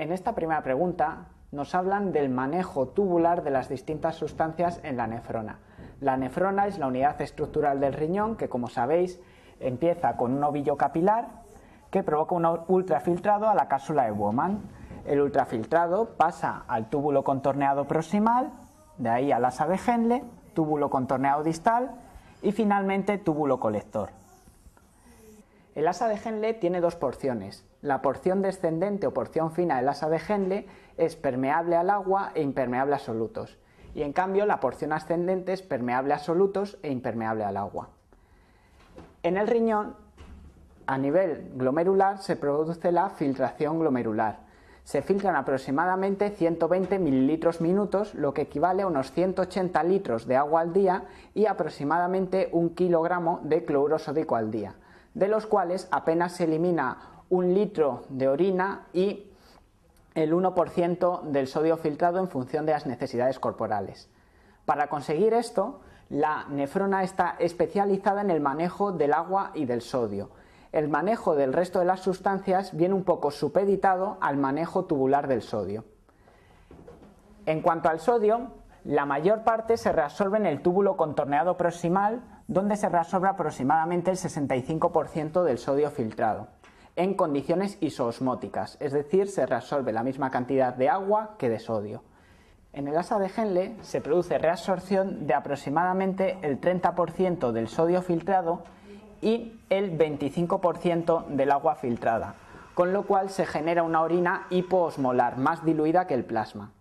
En esta primera pregunta nos hablan del manejo tubular de las distintas sustancias en la nefrona. La nefrona es la unidad estructural del riñón que, como sabéis, empieza con un ovillo capilar que provoca un ultrafiltrado a la cápsula de Bowman. El ultrafiltrado pasa al túbulo contorneado proximal, de ahí al asa de Henle, túbulo contorneado distal y finalmente túbulo colector. El asa de Henle tiene dos porciones. La porción descendente o porción fina del asa de Henle es permeable al agua e impermeable a solutos, y en cambio la porción ascendente es permeable a solutos e impermeable al agua. En el riñón, a nivel glomerular, se produce la filtración glomerular. Se filtran aproximadamente 120 mililitros minutos, lo que equivale a unos 180 litros de agua al día y aproximadamente 1 kilogramo de cloruro sódico al día, de los cuales apenas se elimina 1 litro de orina y el 1% del sodio filtrado en función de las necesidades corporales. Para conseguir esto, la nefrona está especializada en el manejo del agua y del sodio. El manejo del resto de las sustancias viene un poco supeditado al manejo tubular del sodio. En cuanto al sodio, la mayor parte se reabsorbe en el túbulo contorneado proximal, donde se reabsorbe aproximadamente el 65% del sodio filtrado, en condiciones isoosmóticas, es decir, se reabsorbe la misma cantidad de agua que de sodio. En el asa de Henle se produce reabsorción de aproximadamente el 30% del sodio filtrado y el 25% del agua filtrada, con lo cual se genera una orina hipoosmolar, más diluida que el plasma.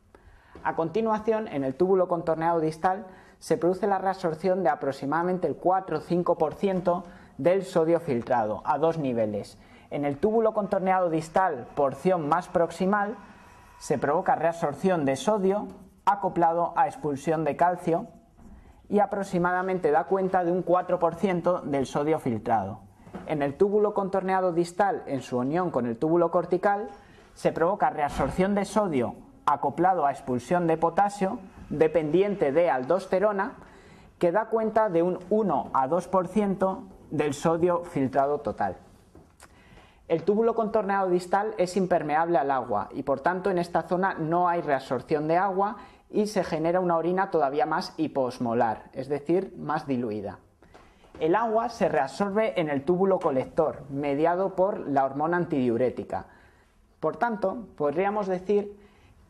A continuación, en el túbulo contorneado distal se produce la reabsorción de aproximadamente el 4 o 5% del sodio filtrado, a dos niveles. En el túbulo contorneado distal, porción más proximal, se provoca reabsorción de sodio acoplado a expulsión de calcio y aproximadamente da cuenta de un 4% del sodio filtrado. En el túbulo contorneado distal, en su unión con el túbulo cortical, se provoca reabsorción de sodio acoplado a expulsión de potasio dependiente de aldosterona, que da cuenta de un 1 a 2% del sodio filtrado total. El túbulo contorneado distal es impermeable al agua y por tanto en esta zona no hay reabsorción de agua y se genera una orina todavía más hipoosmolar, es decir, más diluida. El agua se reabsorbe en el túbulo colector, mediado por la hormona antidiurética. Por tanto, podríamos decir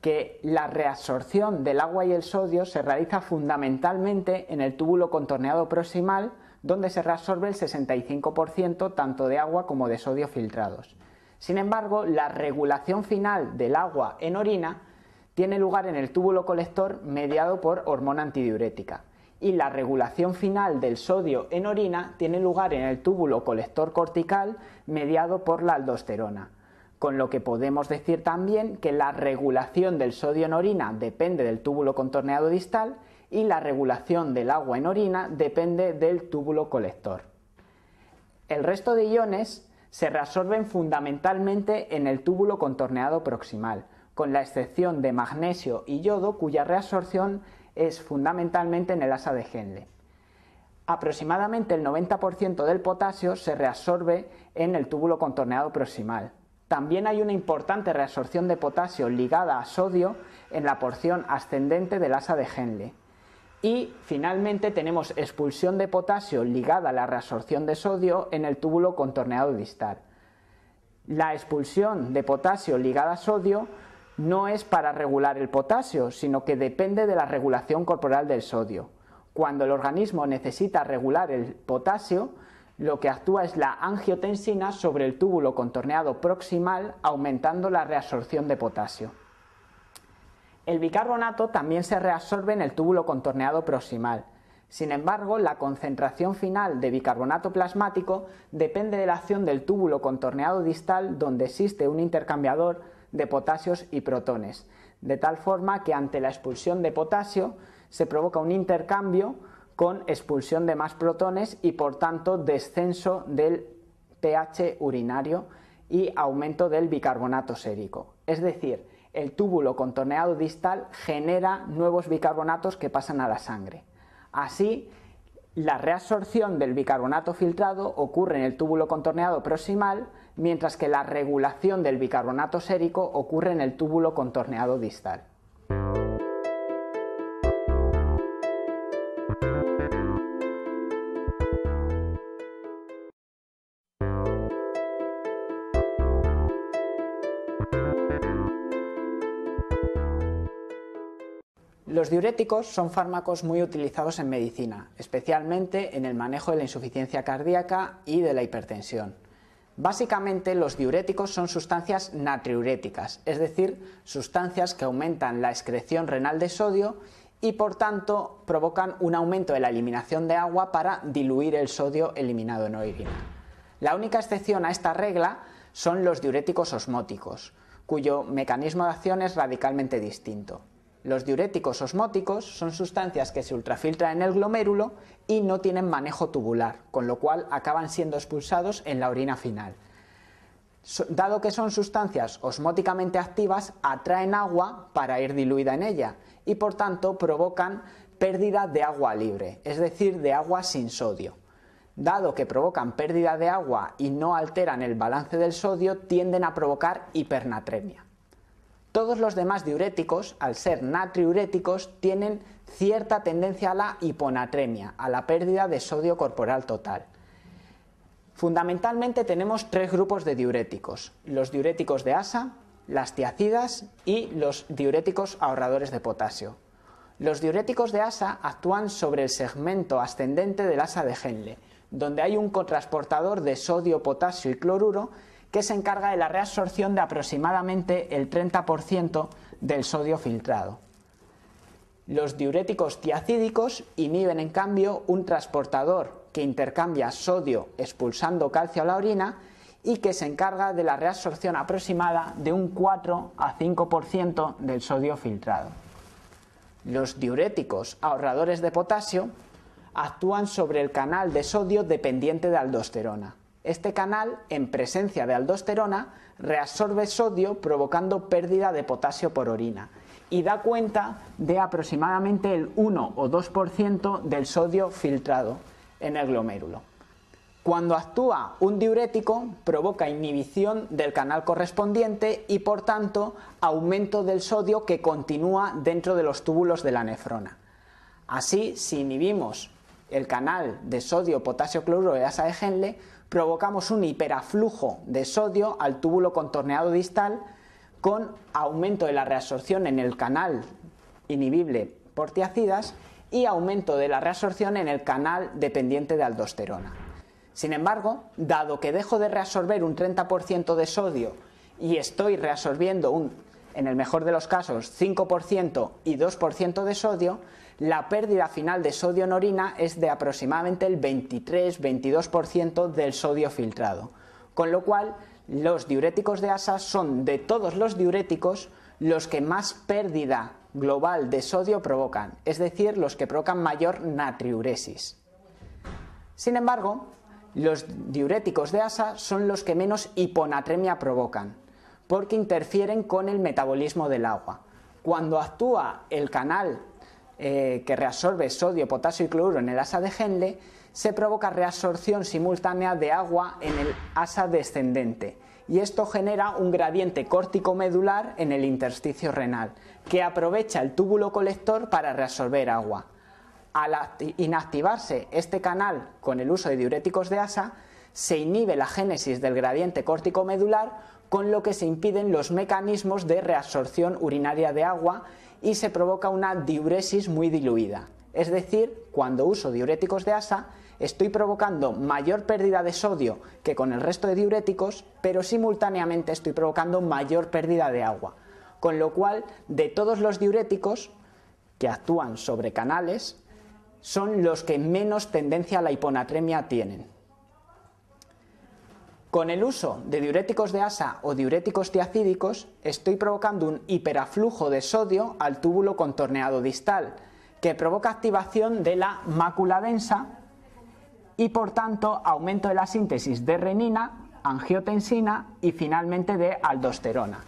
que la reabsorción del agua y el sodio se realiza fundamentalmente en el túbulo contorneado proximal, donde se reabsorbe el 65% tanto de agua como de sodio filtrados. Sin embargo, la regulación final del agua en orina tiene lugar en el túbulo colector mediado por hormona antidiurética, y la regulación final del sodio en orina tiene lugar en el túbulo colector cortical mediado por la aldosterona, con lo que podemos decir también que la regulación del sodio en orina depende del túbulo contorneado distal y la regulación del agua en orina depende del túbulo colector. El resto de iones se reabsorben fundamentalmente en el túbulo contorneado proximal, con la excepción de magnesio y yodo, cuya reabsorción es fundamentalmente en el asa de Henle. Aproximadamente el 90% del potasio se reabsorbe en el túbulo contorneado proximal. También hay una importante reabsorción de potasio ligada a sodio en la porción ascendente del asa de Henle. Y finalmente tenemos expulsión de potasio ligada a la reabsorción de sodio en el túbulo contorneado distal. La expulsión de potasio ligada a sodio no es para regular el potasio, sino que depende de la regulación corporal del sodio. Cuando el organismo necesita regular el potasio, lo que actúa es la angiotensina sobre el túbulo contorneado proximal, aumentando la reabsorción de potasio. El bicarbonato también se reabsorbe en el túbulo contorneado proximal. Sin embargo, la concentración final de bicarbonato plasmático depende de la acción del túbulo contorneado distal, donde existe un intercambiador de potasios y protones, de tal forma que ante la expulsión de potasio se provoca un intercambio con expulsión de más protones y por tanto descenso del pH urinario y aumento del bicarbonato sérico. Es decir, el túbulo contorneado distal genera nuevos bicarbonatos que pasan a la sangre. Así, La reabsorción del bicarbonato filtrado ocurre en el túbulo contorneado proximal, mientras que la regulación del bicarbonato sérico ocurre en el túbulo contorneado distal. Los diuréticos son fármacos muy utilizados en medicina, especialmente en el manejo de la insuficiencia cardíaca y de la hipertensión. Básicamente, los diuréticos son sustancias natriuréticas, es decir, sustancias que aumentan la excreción renal de sodio y por tanto provocan un aumento de la eliminación de agua para diluir el sodio eliminado en orina. La única excepción a esta regla son los diuréticos osmóticos, cuyo mecanismo de acción es radicalmente distinto. Los diuréticos osmóticos son sustancias que se ultrafiltran en el glomérulo y no tienen manejo tubular, con lo cual acaban siendo expulsados en la orina final. Dado que son sustancias osmóticamente activas, atraen agua para ir diluida en ella y por tanto provocan pérdida de agua libre, es decir, de agua sin sodio. Dado que provocan pérdida de agua y no alteran el balance del sodio, tienden a provocar hipernatremia. Todos los demás diuréticos, al ser natriuréticos, tienen cierta tendencia a la hiponatremia, a la pérdida de sodio corporal total. Fundamentalmente tenemos tres grupos de diuréticos: los diuréticos de asa, las tiacidas y los diuréticos ahorradores de potasio. Los diuréticos de asa actúan sobre el segmento ascendente del asa de Henle, donde hay un cotransportador de sodio, potasio y cloruro que se encarga de la reabsorción de aproximadamente el 30% del sodio filtrado. Los diuréticos tiacídicos inhiben en cambio un transportador que intercambia sodio expulsando calcio a la orina y que se encarga de la reabsorción aproximada de un 4 a 5% del sodio filtrado. Los diuréticos ahorradores de potasio actúan sobre el canal de sodio dependiente de aldosterona. Este canal, en presencia de aldosterona, reabsorbe sodio provocando pérdida de potasio por orina y da cuenta de aproximadamente el 1 o 2% del sodio filtrado en el glomérulo. Cuando actúa un diurético, provoca inhibición del canal correspondiente y por tanto aumento del sodio que continúa dentro de los túbulos de la nefrona. Así, si inhibimos el canal de sodio-potasio-cloruro de asa de Henle, provocamos un hiperaflujo de sodio al túbulo contorneado distal con aumento de la reabsorción en el canal inhibible por tiacidas y aumento de la reabsorción en el canal dependiente de aldosterona. Sin embargo, dado que dejo de reabsorber un 30% de sodio y estoy reabsorbiendo en el mejor de los casos 5% y 2% de sodio, la pérdida final de sodio en orina es de aproximadamente el 23-22% del sodio filtrado, con lo cual los diuréticos de asa son, de todos los diuréticos, los que más pérdida global de sodio provocan, es decir, los que provocan mayor natriuresis. Sin embargo, los diuréticos de asa son los que menos hiponatremia provocan, porque interfieren con el metabolismo del agua. Cuando actúa el canal que reabsorbe sodio, potasio y cloruro en el asa de Henle, se provoca reabsorción simultánea de agua en el asa descendente y esto genera un gradiente córtico-medular en el intersticio renal que aprovecha el túbulo colector para reabsorber agua. Al inactivarse este canal con el uso de diuréticos de asa, se inhibe la génesis del gradiente córtico-medular, con lo que se impiden los mecanismos de reabsorción urinaria de agua y se provoca una diuresis muy diluida. Es decir, cuando uso diuréticos de asa, estoy provocando mayor pérdida de sodio que con el resto de diuréticos, pero simultáneamente estoy provocando mayor pérdida de agua. Con lo cual, de todos los diuréticos que actúan sobre canales, son los que menos tendencia a la hiponatremia tienen. Con el uso de diuréticos de asa o diuréticos tiacídicos estoy provocando un hiperaflujo de sodio al túbulo contorneado distal, que provoca activación de la mácula densa y por tanto aumento de la síntesis de renina, angiotensina y finalmente de aldosterona,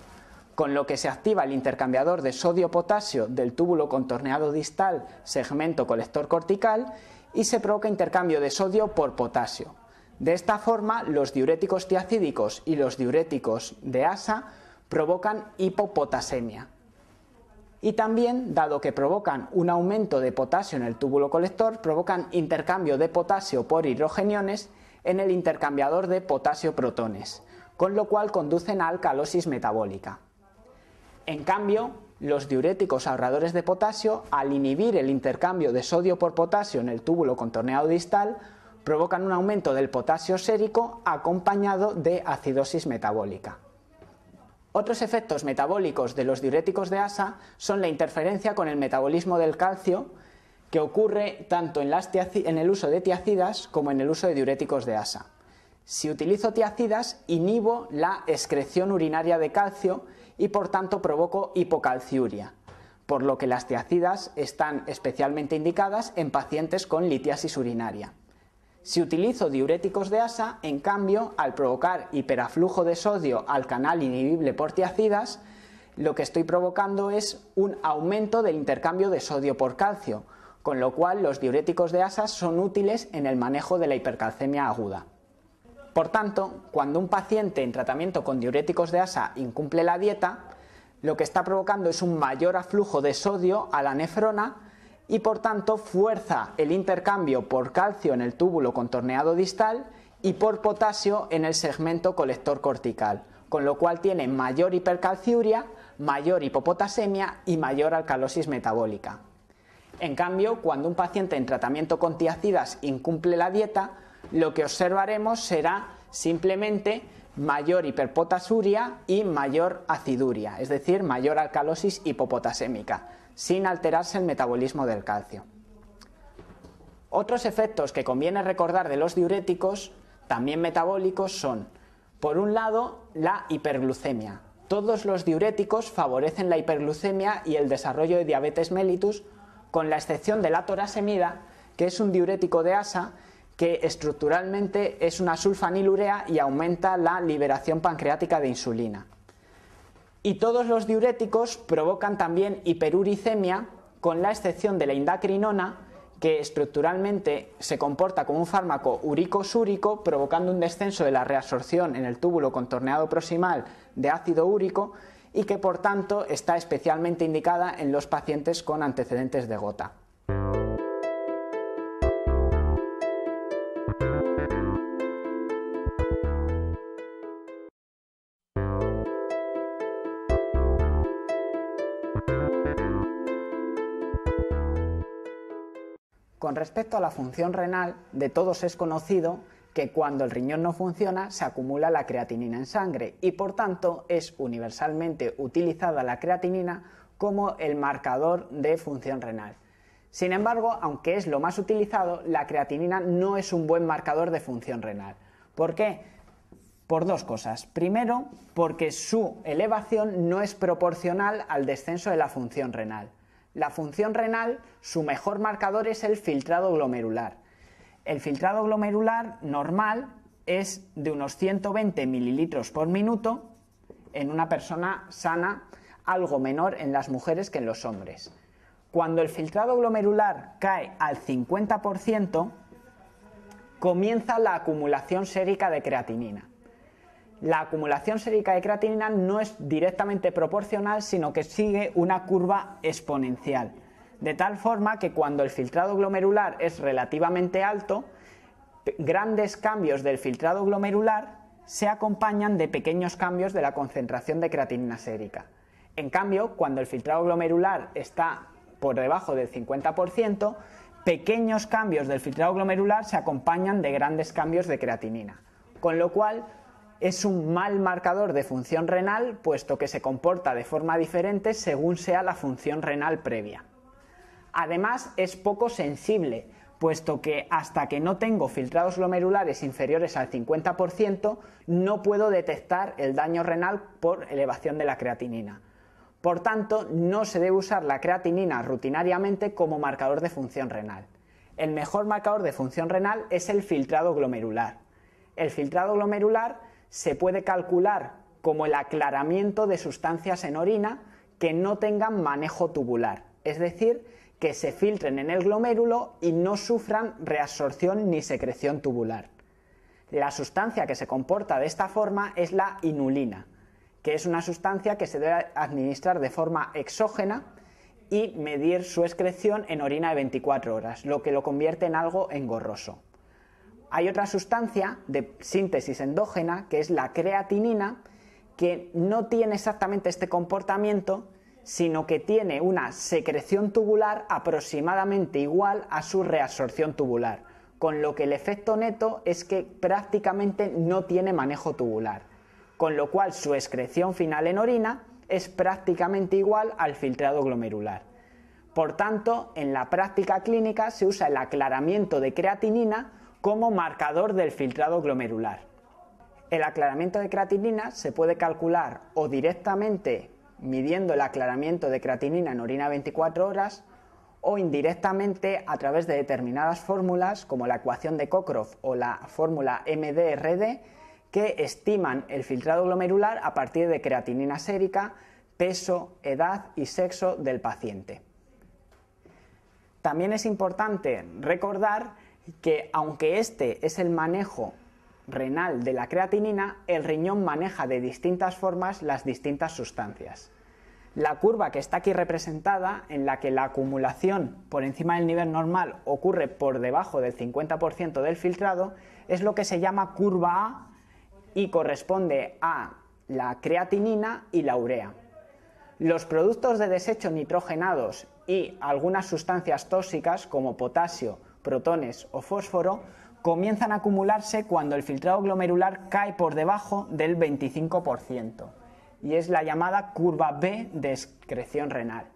con lo que se activa el intercambiador de sodio-potasio del túbulo contorneado distal segmento colector cortical y se provoca intercambio de sodio por potasio. De esta forma, los diuréticos tiacídicos y los diuréticos de asa provocan hipopotasemia. Y también, dado que provocan un aumento de potasio en el túbulo colector, provocan intercambio de potasio por hidrogeniones en el intercambiador de potasio-protones, con lo cual conducen a alcalosis metabólica. En cambio, los diuréticos ahorradores de potasio, al inhibir el intercambio de sodio por potasio en el túbulo contorneado distal, provocan un aumento del potasio sérico acompañado de acidosis metabólica. Otros efectos metabólicos de los diuréticos de asa son la interferencia con el metabolismo del calcio, que ocurre tanto en el uso de tiacidas como en el uso de diuréticos de asa. Si utilizo tiacidas, inhibo la excreción urinaria de calcio y por tanto provoco hipocalciuria, por lo que las tiacidas están especialmente indicadas en pacientes con litiasis urinaria. Si utilizo diuréticos de asa, en cambio, al provocar hiperaflujo de sodio al canal inhibible por tiacidas, lo que estoy provocando es un aumento del intercambio de sodio por calcio, con lo cual los diuréticos de asa son útiles en el manejo de la hipercalcemia aguda. Por tanto, cuando un paciente en tratamiento con diuréticos de asa incumple la dieta, lo que está provocando es un mayor aflujo de sodio a la nefrona y por tanto fuerza el intercambio por calcio en el túbulo contorneado distal y por potasio en el segmento colector cortical, con lo cual tiene mayor hipercalciuria, mayor hipopotasemia y mayor alcalosis metabólica. En cambio, cuando un paciente en tratamiento con tiacidas incumple la dieta, lo que observaremos será simplemente mayor hiperpotasuria y mayor aciduria, es decir, mayor alcalosis hipopotasémica, sin alterarse el metabolismo del calcio. Otros efectos que conviene recordar de los diuréticos, también metabólicos, son, por un lado, la hiperglucemia. Todos los diuréticos favorecen la hiperglucemia y el desarrollo de diabetes mellitus, con la excepción de la torasemida, que es un diurético de asa que estructuralmente es una sulfanilurea y aumenta la liberación pancreática de insulina. Y todos los diuréticos provocan también hiperuricemia, con la excepción de la indacrinona, que estructuralmente se comporta como un fármaco úrico-súrico, provocando un descenso de la reabsorción en el túbulo contorneado proximal de ácido úrico y que por tanto está especialmente indicada en los pacientes con antecedentes de gota. Con respecto a la función renal, de todos es conocido que cuando el riñón no funciona se acumula la creatinina en sangre y por tanto es universalmente utilizada la creatinina como el marcador de función renal. Sin embargo, aunque es lo más utilizado, la creatinina no es un buen marcador de función renal. ¿Por qué? Por dos cosas. Primero, porque su elevación no es proporcional al descenso de la función renal. La función renal, su mejor marcador es el filtrado glomerular. El filtrado glomerular normal es de unos 120 mililitros por minuto en una persona sana, algo menor en las mujeres que en los hombres. Cuando el filtrado glomerular cae al 50%, comienza la acumulación sérica de creatinina. La acumulación sérica de creatinina no es directamente proporcional, sino que sigue una curva exponencial, de tal forma que cuando el filtrado glomerular es relativamente alto, grandes cambios del filtrado glomerular se acompañan de pequeños cambios de la concentración de creatinina sérica. En cambio, cuando el filtrado glomerular está por debajo del 50%, pequeños cambios del filtrado glomerular se acompañan de grandes cambios de creatinina, con lo cual es un mal marcador de función renal, puesto que se comporta de forma diferente según sea la función renal previa. Además, es poco sensible, puesto que hasta que no tengo filtrados glomerulares inferiores al 50%, no puedo detectar el daño renal por elevación de la creatinina. Por tanto, no se debe usar la creatinina rutinariamente como marcador de función renal. El mejor marcador de función renal es el filtrado glomerular. El filtrado glomerular se puede calcular como el aclaramiento de sustancias en orina que no tengan manejo tubular, es decir, que se filtren en el glomérulo y no sufran reabsorción ni secreción tubular. La sustancia que se comporta de esta forma es la inulina, que es una sustancia que se debe administrar de forma exógena y medir su excreción en orina de 24 horas, lo que lo convierte en algo engorroso. Hay otra sustancia de síntesis endógena, que es la creatinina, que no tiene exactamente este comportamiento, sino que tiene una secreción tubular aproximadamente igual a su reabsorción tubular, con lo que el efecto neto es que prácticamente no tiene manejo tubular, con lo cual su excreción final en orina es prácticamente igual al filtrado glomerular. Por tanto, en la práctica clínica se usa el aclaramiento de creatinina como marcador del filtrado glomerular. El aclaramiento de creatinina se puede calcular o directamente midiendo el aclaramiento de creatinina en orina 24 horas o indirectamente a través de determinadas fórmulas como la ecuación de Cockcroft o la fórmula MDRD que estiman el filtrado glomerular a partir de creatinina sérica, peso, edad y sexo del paciente. También es importante recordar que aunque este es el manejo renal de la creatinina, el riñón maneja de distintas formas las distintas sustancias. La curva que está aquí representada, en la que la acumulación por encima del nivel normal ocurre por debajo del 50% del filtrado, es lo que se llama curva A y corresponde a la creatinina y la urea. Los productos de desecho nitrogenados y algunas sustancias tóxicas como potasio, protones o fósforo comienzan a acumularse cuando el filtrado glomerular cae por debajo del 25% y es la llamada curva B de excreción renal.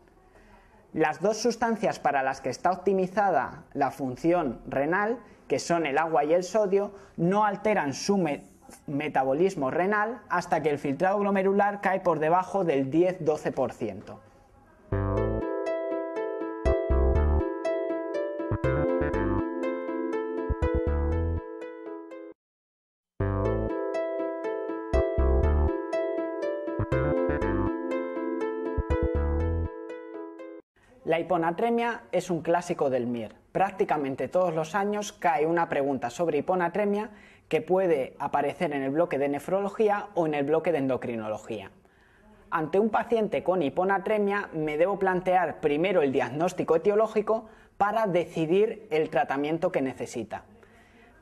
Las dos sustancias para las que está optimizada la función renal, que son el agua y el sodio, no alteran su metabolismo renal hasta que el filtrado glomerular cae por debajo del 10-12%. La hiponatremia es un clásico del MIR. Prácticamente todos los años cae una pregunta sobre hiponatremia que puede aparecer en el bloque de nefrología o en el bloque de endocrinología. Ante un paciente con hiponatremia me debo plantear primero el diagnóstico etiológico para decidir el tratamiento que necesita.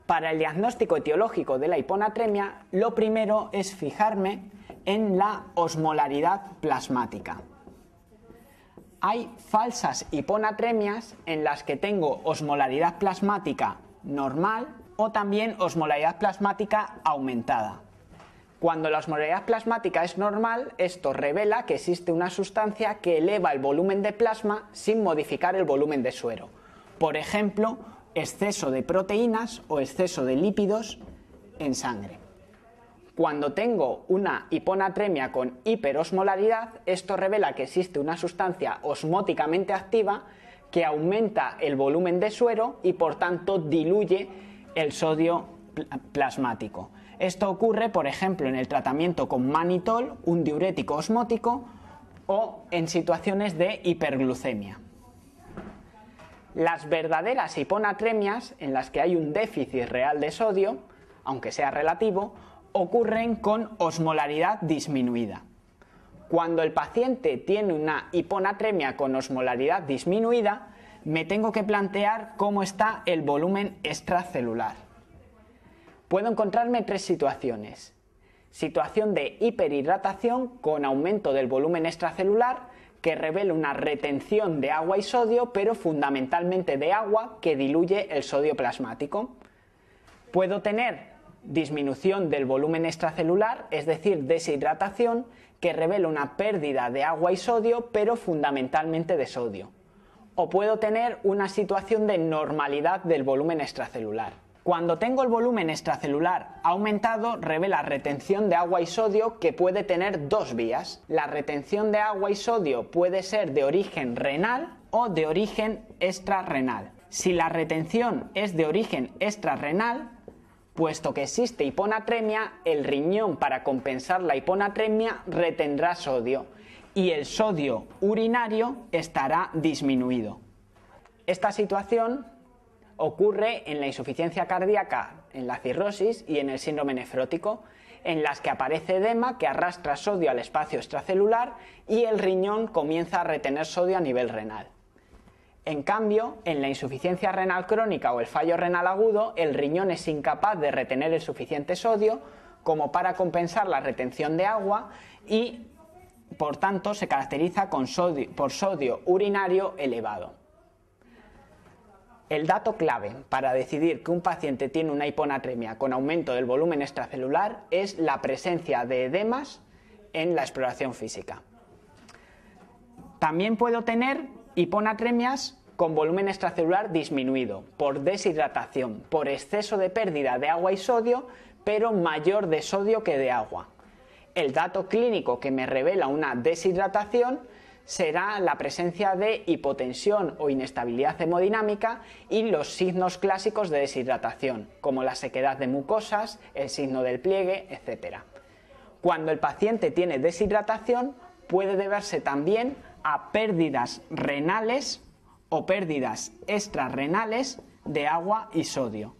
Para el diagnóstico etiológico de la hiponatremia, lo primero es fijarme en la osmolaridad plasmática. Hay falsas hiponatremias en las que tengo osmolaridad plasmática normal o también osmolaridad plasmática aumentada. Cuando la osmolaridad plasmática es normal, esto revela que existe una sustancia que eleva el volumen de plasma sin modificar el volumen de suero. Por ejemplo, exceso de proteínas o exceso de lípidos en sangre. Cuando tengo una hiponatremia con hiperosmolaridad, esto revela que existe una sustancia osmóticamente activa que aumenta el volumen de suero y por tanto diluye el sodio plasmático. Esto ocurre, por ejemplo, en el tratamiento con manitol, un diurético osmótico, o en situaciones de hiperglucemia. Las verdaderas hiponatremias, en las que hay un déficit real de sodio, aunque sea relativo, ocurren con osmolaridad disminuida. Cuando el paciente tiene una hiponatremia con osmolaridad disminuida, me tengo que plantear cómo está el volumen extracelular. Puedo encontrarme tres situaciones. Situación de hiperhidratación con aumento del volumen extracelular, que revela una retención de agua y sodio, pero fundamentalmente de agua que diluye el sodio plasmático. Puedo tener disminución del volumen extracelular, es decir, deshidratación, que revela una pérdida de agua y sodio, pero fundamentalmente de sodio. O puedo tener una situación de normalidad del volumen extracelular. Cuando tengo el volumen extracelular aumentado, revela retención de agua y sodio que puede tener dos vías. La retención de agua y sodio puede ser de origen renal o de origen extrarrenal. Si la retención es de origen extrarrenal, puesto que existe hiponatremia, el riñón para compensar la hiponatremia retendrá sodio y el sodio urinario estará disminuido. Esta situación ocurre en la insuficiencia cardíaca, en la cirrosis y en el síndrome nefrótico, en las que aparece edema que arrastra sodio al espacio extracelular y el riñón comienza a retener sodio a nivel renal. En cambio, en la insuficiencia renal crónica o el fallo renal agudo, el riñón es incapaz de retener el suficiente sodio como para compensar la retención de agua y, por tanto, se caracteriza por sodio urinario elevado. El dato clave para decidir que un paciente tiene una hiponatremia con aumento del volumen extracelular es la presencia de edemas en la exploración física. También puedo tener hiponatremias con volumen extracelular disminuido por deshidratación, por exceso de pérdida de agua y sodio, pero mayor de sodio que de agua. El dato clínico que me revela una deshidratación será la presencia de hipotensión o inestabilidad hemodinámica y los signos clásicos de deshidratación, como la sequedad de mucosas, el signo del pliegue, etc. Cuando el paciente tiene deshidratación, puede deberse también a pérdidas renales o pérdidas extrarrenales de agua y sodio.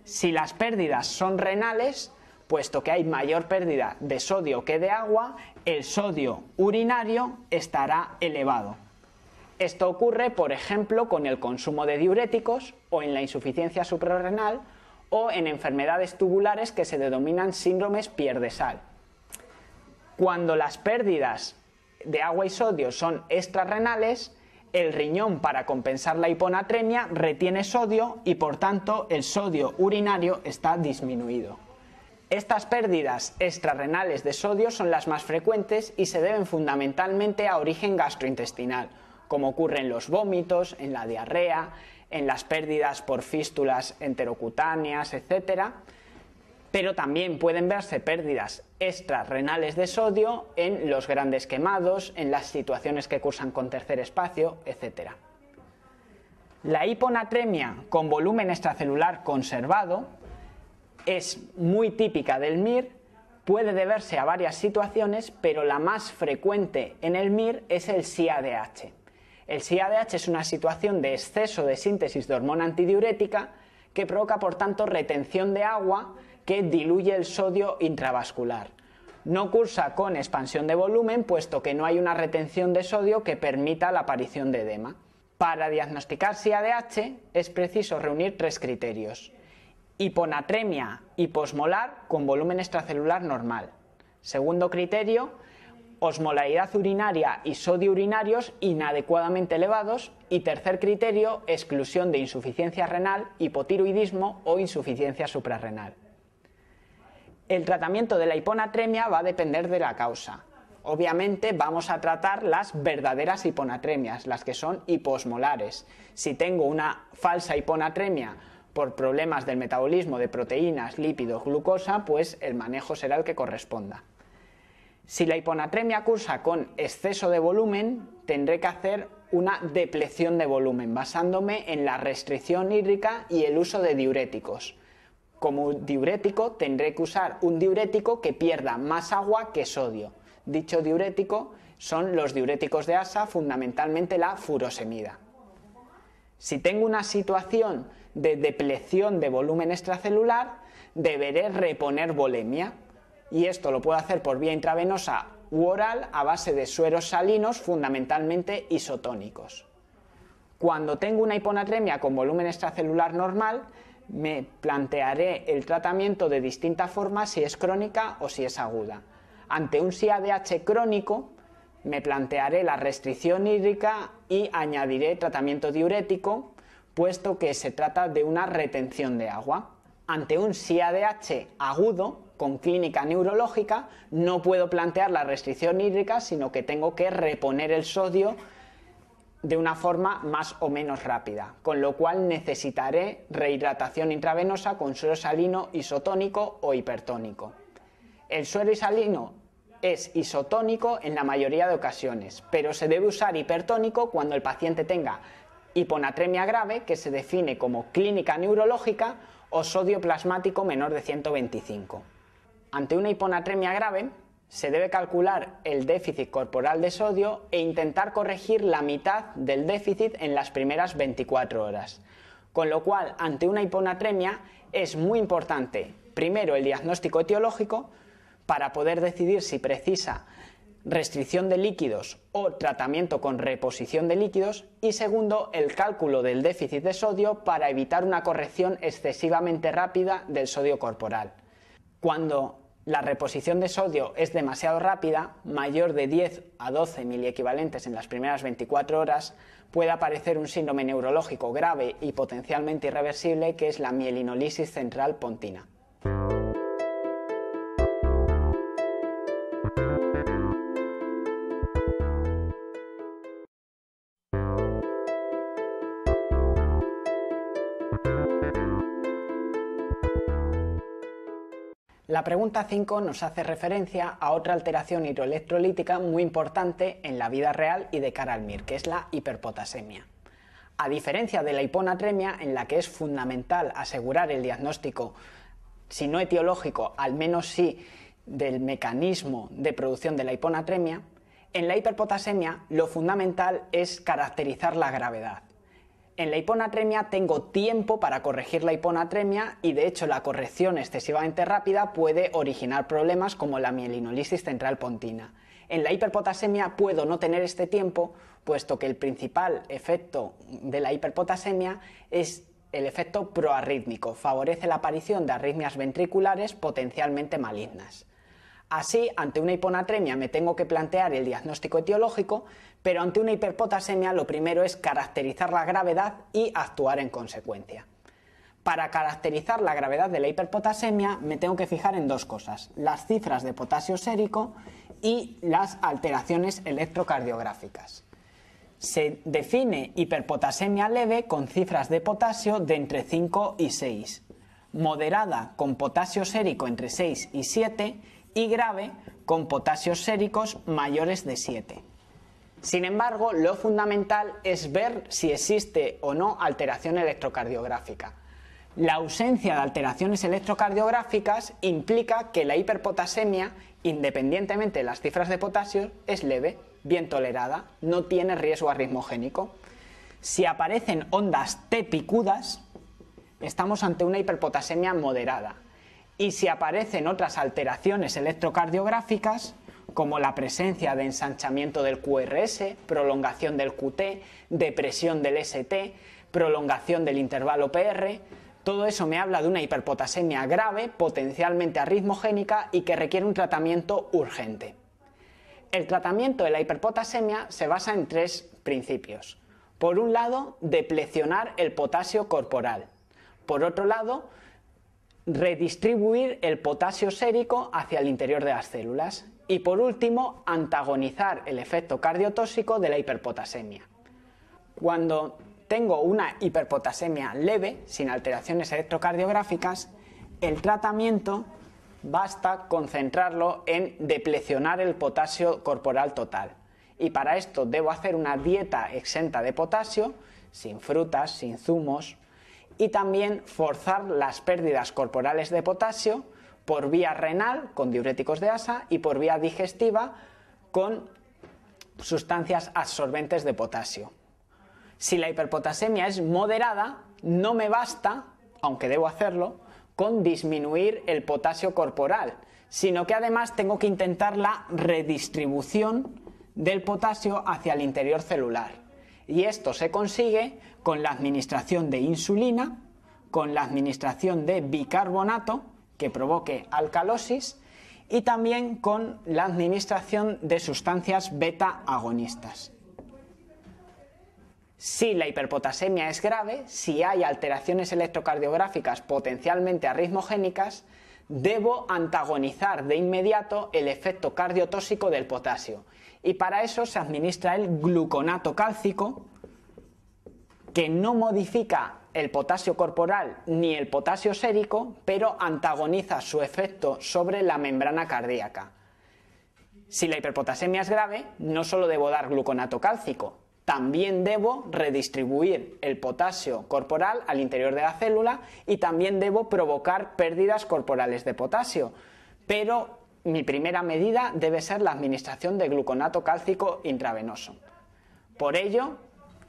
Si las pérdidas son renales, puesto que hay mayor pérdida de sodio que de agua, el sodio urinario estará elevado. Esto ocurre, por ejemplo, con el consumo de diuréticos o en la insuficiencia suprarrenal o en enfermedades tubulares que se denominan síndromes pierde-sal. Cuando las pérdidas de agua y sodio son extrarrenales, el riñón, para compensar la hiponatremia, retiene sodio y, por tanto, el sodio urinario está disminuido. Estas pérdidas extrarrenales de sodio son las más frecuentes y se deben fundamentalmente a origen gastrointestinal, como ocurre en los vómitos, en la diarrea, en las pérdidas por fístulas enterocutáneas, etc. Pero también pueden verse pérdidas extrarrenales de sodio en los grandes quemados, en las situaciones que cursan con tercer espacio, etc. La hiponatremia con volumen extracelular conservado es muy típica del MIR, puede deberse a varias situaciones, pero la más frecuente en el MIR es el SIADH. El SIADH es una situación de exceso de síntesis de hormona antidiurética que provoca, por tanto, retención de agua que diluye el sodio intravascular. No cursa con expansión de volumen, puesto que no hay una retención de sodio que permita la aparición de edema. Para diagnosticar SIADH es preciso reunir tres criterios: hiponatremia hiposmolar con volumen extracelular normal. Segundo criterio, osmolaridad urinaria y sodio urinarios inadecuadamente elevados. Y tercer criterio, exclusión de insuficiencia renal, hipotiroidismo o insuficiencia suprarrenal. El tratamiento de la hiponatremia va a depender de la causa. Obviamente vamos a tratar las verdaderas hiponatremias, las que son hiposmolares. Si tengo una falsa hiponatremia por problemas del metabolismo de proteínas, lípidos, glucosa, pues el manejo será el que corresponda. Si la hiponatremia cursa con exceso de volumen, tendré que hacer una depleción de volumen, basándome en la restricción hídrica y el uso de diuréticos. Como diurético tendré que usar un diurético que pierda más agua que sodio. Dicho diurético son los diuréticos de ASA, fundamentalmente la furosemida. Si tengo una situación de depleción de volumen extracelular, deberé reponer volemia, y esto lo puedo hacer por vía intravenosa u oral a base de sueros salinos, fundamentalmente isotónicos. Cuando tengo una hiponatremia con volumen extracelular normal, me plantearé el tratamiento de distinta forma, si es crónica o si es aguda. Ante un SIADH crónico, me plantearé la restricción hídrica y añadiré tratamiento diurético, puesto que se trata de una retención de agua. Ante un SIADH agudo, con clínica neurológica, no puedo plantear la restricción hídrica, sino que tengo que reponer el sodio de una forma más o menos rápida, con lo cual necesitaré rehidratación intravenosa con suero salino isotónico o hipertónico. El suero salino es isotónico en la mayoría de ocasiones, pero se debe usar hipertónico cuando el paciente tenga hiponatremia grave, que se define como clínica neurológica, o sodio plasmático menor de 125. Ante una hiponatremia grave, se debe calcular el déficit corporal de sodio e intentar corregir la mitad del déficit en las primeras 24 horas. Con lo cual, ante una hiponatremia es muy importante, primero, el diagnóstico etiológico para poder decidir si precisa restricción de líquidos o tratamiento con reposición de líquidos, y segundo, el cálculo del déficit de sodio para evitar una corrección excesivamente rápida del sodio corporal. Cuando la reposición de sodio es demasiado rápida, mayor de 10 a 12 miliequivalentes en las primeras 24 horas, puede aparecer un síndrome neurológico grave y potencialmente irreversible, que es la mielinolisis central pontina. La pregunta 5 nos hace referencia a otra alteración hidroelectrolítica muy importante en la vida real y de cara al MIR, que es la hiperpotasemia. A diferencia de la hiponatremia, en la que es fundamental asegurar el diagnóstico, si no etiológico, al menos sí del mecanismo de producción de la hiponatremia, en la hiperpotasemia lo fundamental es caracterizar la gravedad. En la hiponatremia tengo tiempo para corregir la hiponatremia y de hecho la corrección excesivamente rápida puede originar problemas como la mielinolisis central pontina. En la hiperpotasemia puedo no tener este tiempo, puesto que el principal efecto de la hiperpotasemia es el efecto proarrítmico, favorece la aparición de arritmias ventriculares potencialmente malignas. Así, ante una hiponatremia me tengo que plantear el diagnóstico etiológico, pero ante una hiperpotasemia lo primero es caracterizar la gravedad y actuar en consecuencia. Para caracterizar la gravedad de la hiperpotasemia me tengo que fijar en dos cosas: las cifras de potasio sérico y las alteraciones electrocardiográficas. Se define hiperpotasemia leve con cifras de potasio de entre 5 y 6, moderada con potasio sérico entre 6 y 7 y grave con potasios séricos mayores de 7. Sin embargo, lo fundamental es ver si existe o no alteración electrocardiográfica. La ausencia de alteraciones electrocardiográficas implica que la hiperpotasemia, independientemente de las cifras de potasio, es leve, bien tolerada, no tiene riesgo arritmogénico. Si aparecen ondas T picudas, estamos ante una hiperpotasemia moderada. Y si aparecen otras alteraciones electrocardiográficas, como la presencia de ensanchamiento del QRS, prolongación del QT, depresión del ST, prolongación del intervalo PR, todo eso me habla de una hiperpotasemia grave, potencialmente arritmogénica y que requiere un tratamiento urgente. El tratamiento de la hiperpotasemia se basa en tres principios. Por un lado, deplecionar el potasio corporal. Por otro lado, redistribuir el potasio sérico hacia el interior de las células. Y por último, antagonizar el efecto cardiotóxico de la hiperpotasemia. Cuando tengo una hiperpotasemia leve, sin alteraciones electrocardiográficas, el tratamiento basta concentrarlo en deplecionar el potasio corporal total. Y para esto debo hacer una dieta exenta de potasio, sin frutas, sin zumos, y también forzar las pérdidas corporales de potasio por vía renal con diuréticos de asa y por vía digestiva con sustancias absorbentes de potasio. Si la hiperpotasemia es moderada, no me basta, aunque debo hacerlo, con disminuir el potasio corporal, sino que además tengo que intentar la redistribución del potasio hacia el interior celular. Y esto se consigue con la administración de insulina, con la administración de bicarbonato, que provoque alcalosis, y también con la administración de sustancias beta agonistas. Si la hiperpotasemia es grave, si hay alteraciones electrocardiográficas potencialmente arritmogénicas, debo antagonizar de inmediato el efecto cardiotóxico del potasio. Y para eso se administra el gluconato cálcico, que no modifica el potasio corporal ni el potasio sérico, pero antagoniza su efecto sobre la membrana cardíaca. Si la hiperpotasemia es grave, no solo debo dar gluconato cálcico, también debo redistribuir el potasio corporal al interior de la célula y también debo provocar pérdidas corporales de potasio. Pero mi primera medida debe ser la administración de gluconato cálcico intravenoso. Por ello,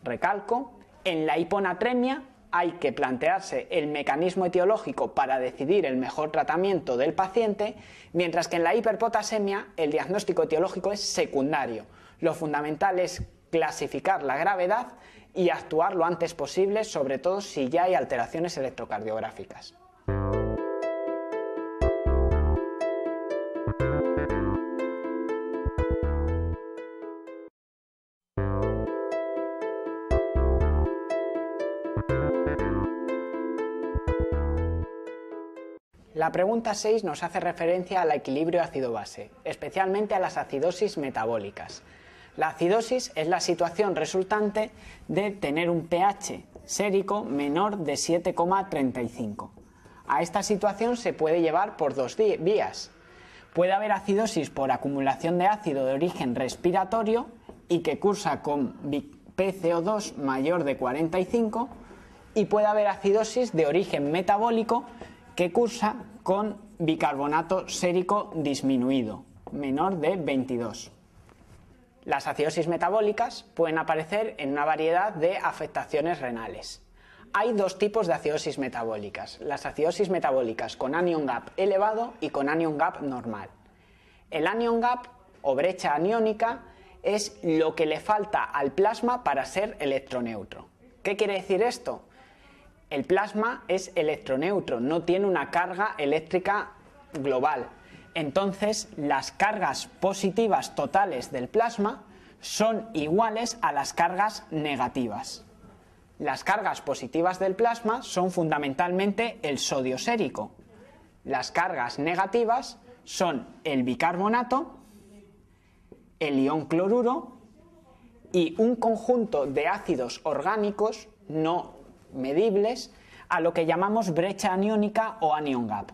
recalco, en la hiponatremia hay que plantearse el mecanismo etiológico para decidir el mejor tratamiento del paciente, mientras que en la hiperpotasemia el diagnóstico etiológico es secundario. Lo fundamental es clasificar la gravedad y actuar lo antes posible, sobre todo si ya hay alteraciones electrocardiográficas. La pregunta 6 nos hace referencia al equilibrio ácido-base, especialmente a las acidosis metabólicas. La acidosis es la situación resultante de tener un pH sérico menor de 7,35. A esta situación se puede llevar por dos vías. Puede haber acidosis por acumulación de ácido de origen respiratorio y que cursa con PCO2 mayor de 45, y puede haber acidosis de origen metabólico que cursa con bicarbonato sérico disminuido, menor de 22. Las acidosis metabólicas pueden aparecer en una variedad de afectaciones renales. Hay dos tipos de acidosis metabólicas, las acidosis metabólicas con anion gap elevado y con anion gap normal. El anion gap o brecha aniónica es lo que le falta al plasma para ser electroneutro. ¿Qué quiere decir esto? El plasma es electroneutro, no tiene una carga eléctrica global. Entonces, las cargas positivas totales del plasma son iguales a las cargas negativas. Las cargas positivas del plasma son fundamentalmente el sodio sérico. Las cargas negativas son el bicarbonato, el ion cloruro y un conjunto de ácidos orgánicos no medibles a lo que llamamos brecha aniónica o anion gap.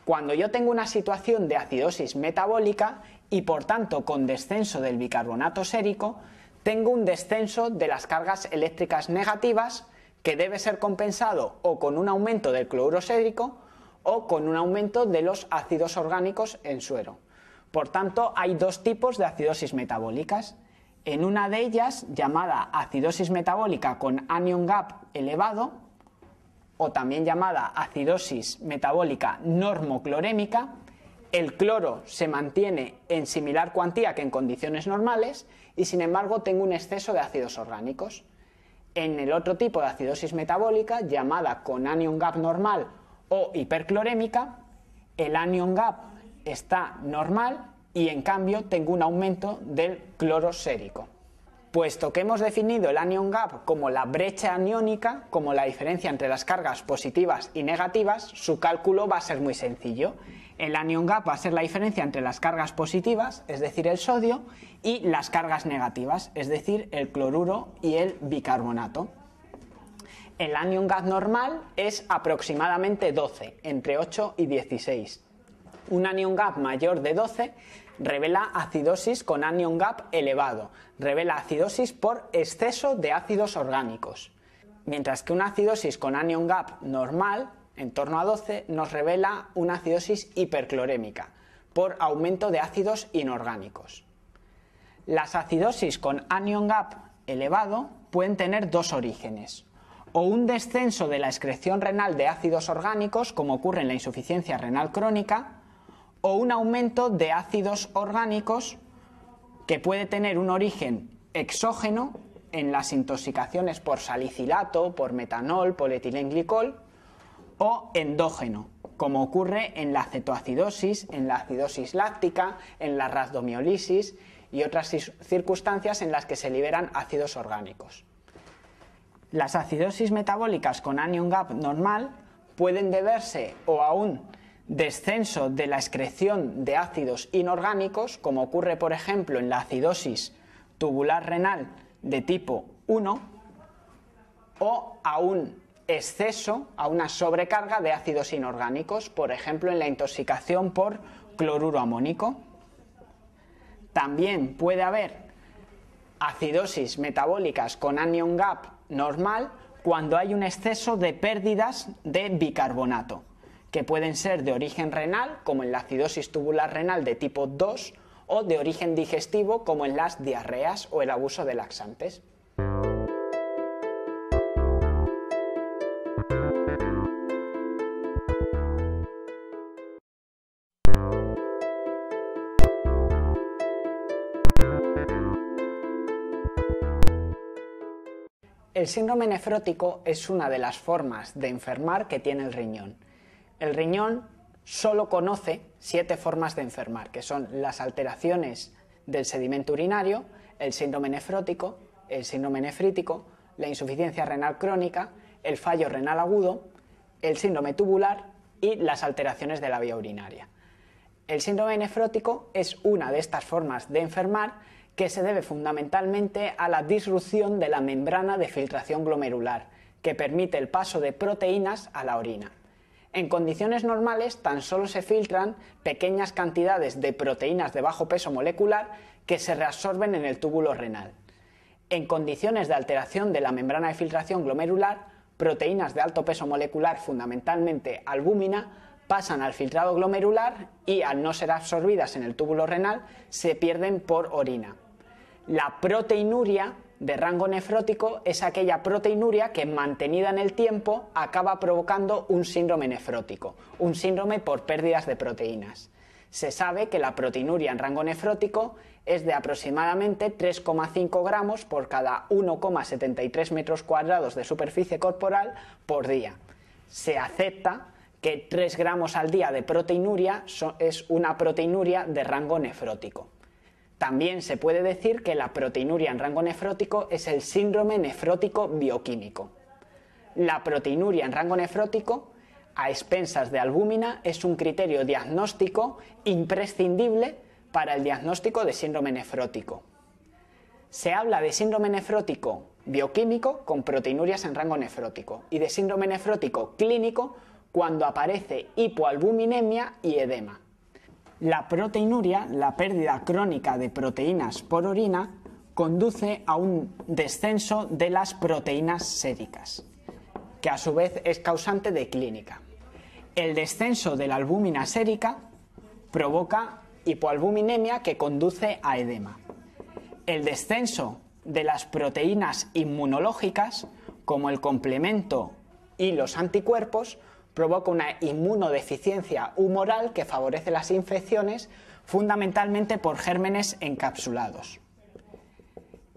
Cuando yo tengo una situación de acidosis metabólica y por tanto con descenso del bicarbonato sérico, tengo un descenso de las cargas eléctricas negativas que debe ser compensado o con un aumento del cloruro sérico o con un aumento de los ácidos orgánicos en suero. Por tanto, hay dos tipos de acidosis metabólicas. En una de ellas, llamada acidosis metabólica con anion gap elevado, o también llamada acidosis metabólica normoclorémica, el cloro se mantiene en similar cuantía que en condiciones normales y sin embargo tengo un exceso de ácidos orgánicos. En el otro tipo de acidosis metabólica, llamada con anion gap normal o hiperclorémica, el anion gap está normal y en cambio tengo un aumento del cloro sérico. Puesto que hemos definido el anion gap como la brecha aniónica, como la diferencia entre las cargas positivas y negativas, su cálculo va a ser muy sencillo. El anion gap va a ser la diferencia entre las cargas positivas, es decir, el sodio, y las cargas negativas, es decir, el cloruro y el bicarbonato. El anion gap normal es aproximadamente 12, entre 8 y 16. Un anion gap mayor de 12 revela acidosis con anion gap elevado, revela acidosis por exceso de ácidos orgánicos, mientras que una acidosis con anion gap normal, en torno a 12, nos revela una acidosis hiperclorémica, por aumento de ácidos inorgánicos. Las acidosis con anion gap elevado pueden tener dos orígenes, o un descenso de la excreción renal de ácidos orgánicos, como ocurre en la insuficiencia renal crónica, o un aumento de ácidos orgánicos que puede tener un origen exógeno en las intoxicaciones por salicilato, por metanol, por etilenglicol, o endógeno, como ocurre en la cetoacidosis, en la acidosis láctica, en la rhabdomiolisis y otras circunstancias en las que se liberan ácidos orgánicos. Las acidosis metabólicas con anion gap normal pueden deberse o a un descenso de la excreción de ácidos inorgánicos, como ocurre por ejemplo en la acidosis tubular renal de tipo 1, o a un exceso, a una sobrecarga de ácidos inorgánicos, por ejemplo en la intoxicación por cloruro amónico. También puede haber acidosis metabólicas con anion gap normal cuando hay un exceso de pérdidas de bicarbonato, que pueden ser de origen renal, como en la acidosis tubular renal de tipo 2, o de origen digestivo, como en las diarreas o el abuso de laxantes. El síndrome nefrótico es una de las formas de enfermar que tiene el riñón. El riñón solo conoce 7 formas de enfermar, que son las alteraciones del sedimento urinario, el síndrome nefrótico, el síndrome nefrítico, la insuficiencia renal crónica, el fallo renal agudo, el síndrome tubular y las alteraciones de la vía urinaria. El síndrome nefrótico es una de estas formas de enfermar que se debe fundamentalmente a la disrupción de la membrana de filtración glomerular, que permite el paso de proteínas a la orina. En condiciones normales tan solo se filtran pequeñas cantidades de proteínas de bajo peso molecular que se reabsorben en el túbulo renal. En condiciones de alteración de la membrana de filtración glomerular, proteínas de alto peso molecular, fundamentalmente albúmina, pasan al filtrado glomerular y, al no ser absorbidas en el túbulo renal, se pierden por orina. La proteinuria de rango nefrótico es aquella proteinuria que, mantenida en el tiempo, acaba provocando un síndrome nefrótico, un síndrome por pérdidas de proteínas. Se sabe que la proteinuria en rango nefrótico es de aproximadamente 3,5 gramos por cada 1,73 metros cuadrados de superficie corporal por día. Se acepta que 3 gramos al día de proteinuria es una proteinuria de rango nefrótico. También se puede decir que la proteinuria en rango nefrótico es el síndrome nefrótico bioquímico. La proteinuria en rango nefrótico, a expensas de albúmina, es un criterio diagnóstico imprescindible para el diagnóstico de síndrome nefrótico. Se habla de síndrome nefrótico bioquímico con proteinurias en rango nefrótico y de síndrome nefrótico clínico cuando aparece hipoalbuminemia y edema. La proteinuria, la pérdida crónica de proteínas por orina, conduce a un descenso de las proteínas séricas, que a su vez es causante de clínica. El descenso de la albúmina sérica provoca hipoalbuminemia, que conduce a edema. El descenso de las proteínas inmunológicas, como el complemento y los anticuerpos, provoca una inmunodeficiencia humoral que favorece las infecciones, fundamentalmente por gérmenes encapsulados.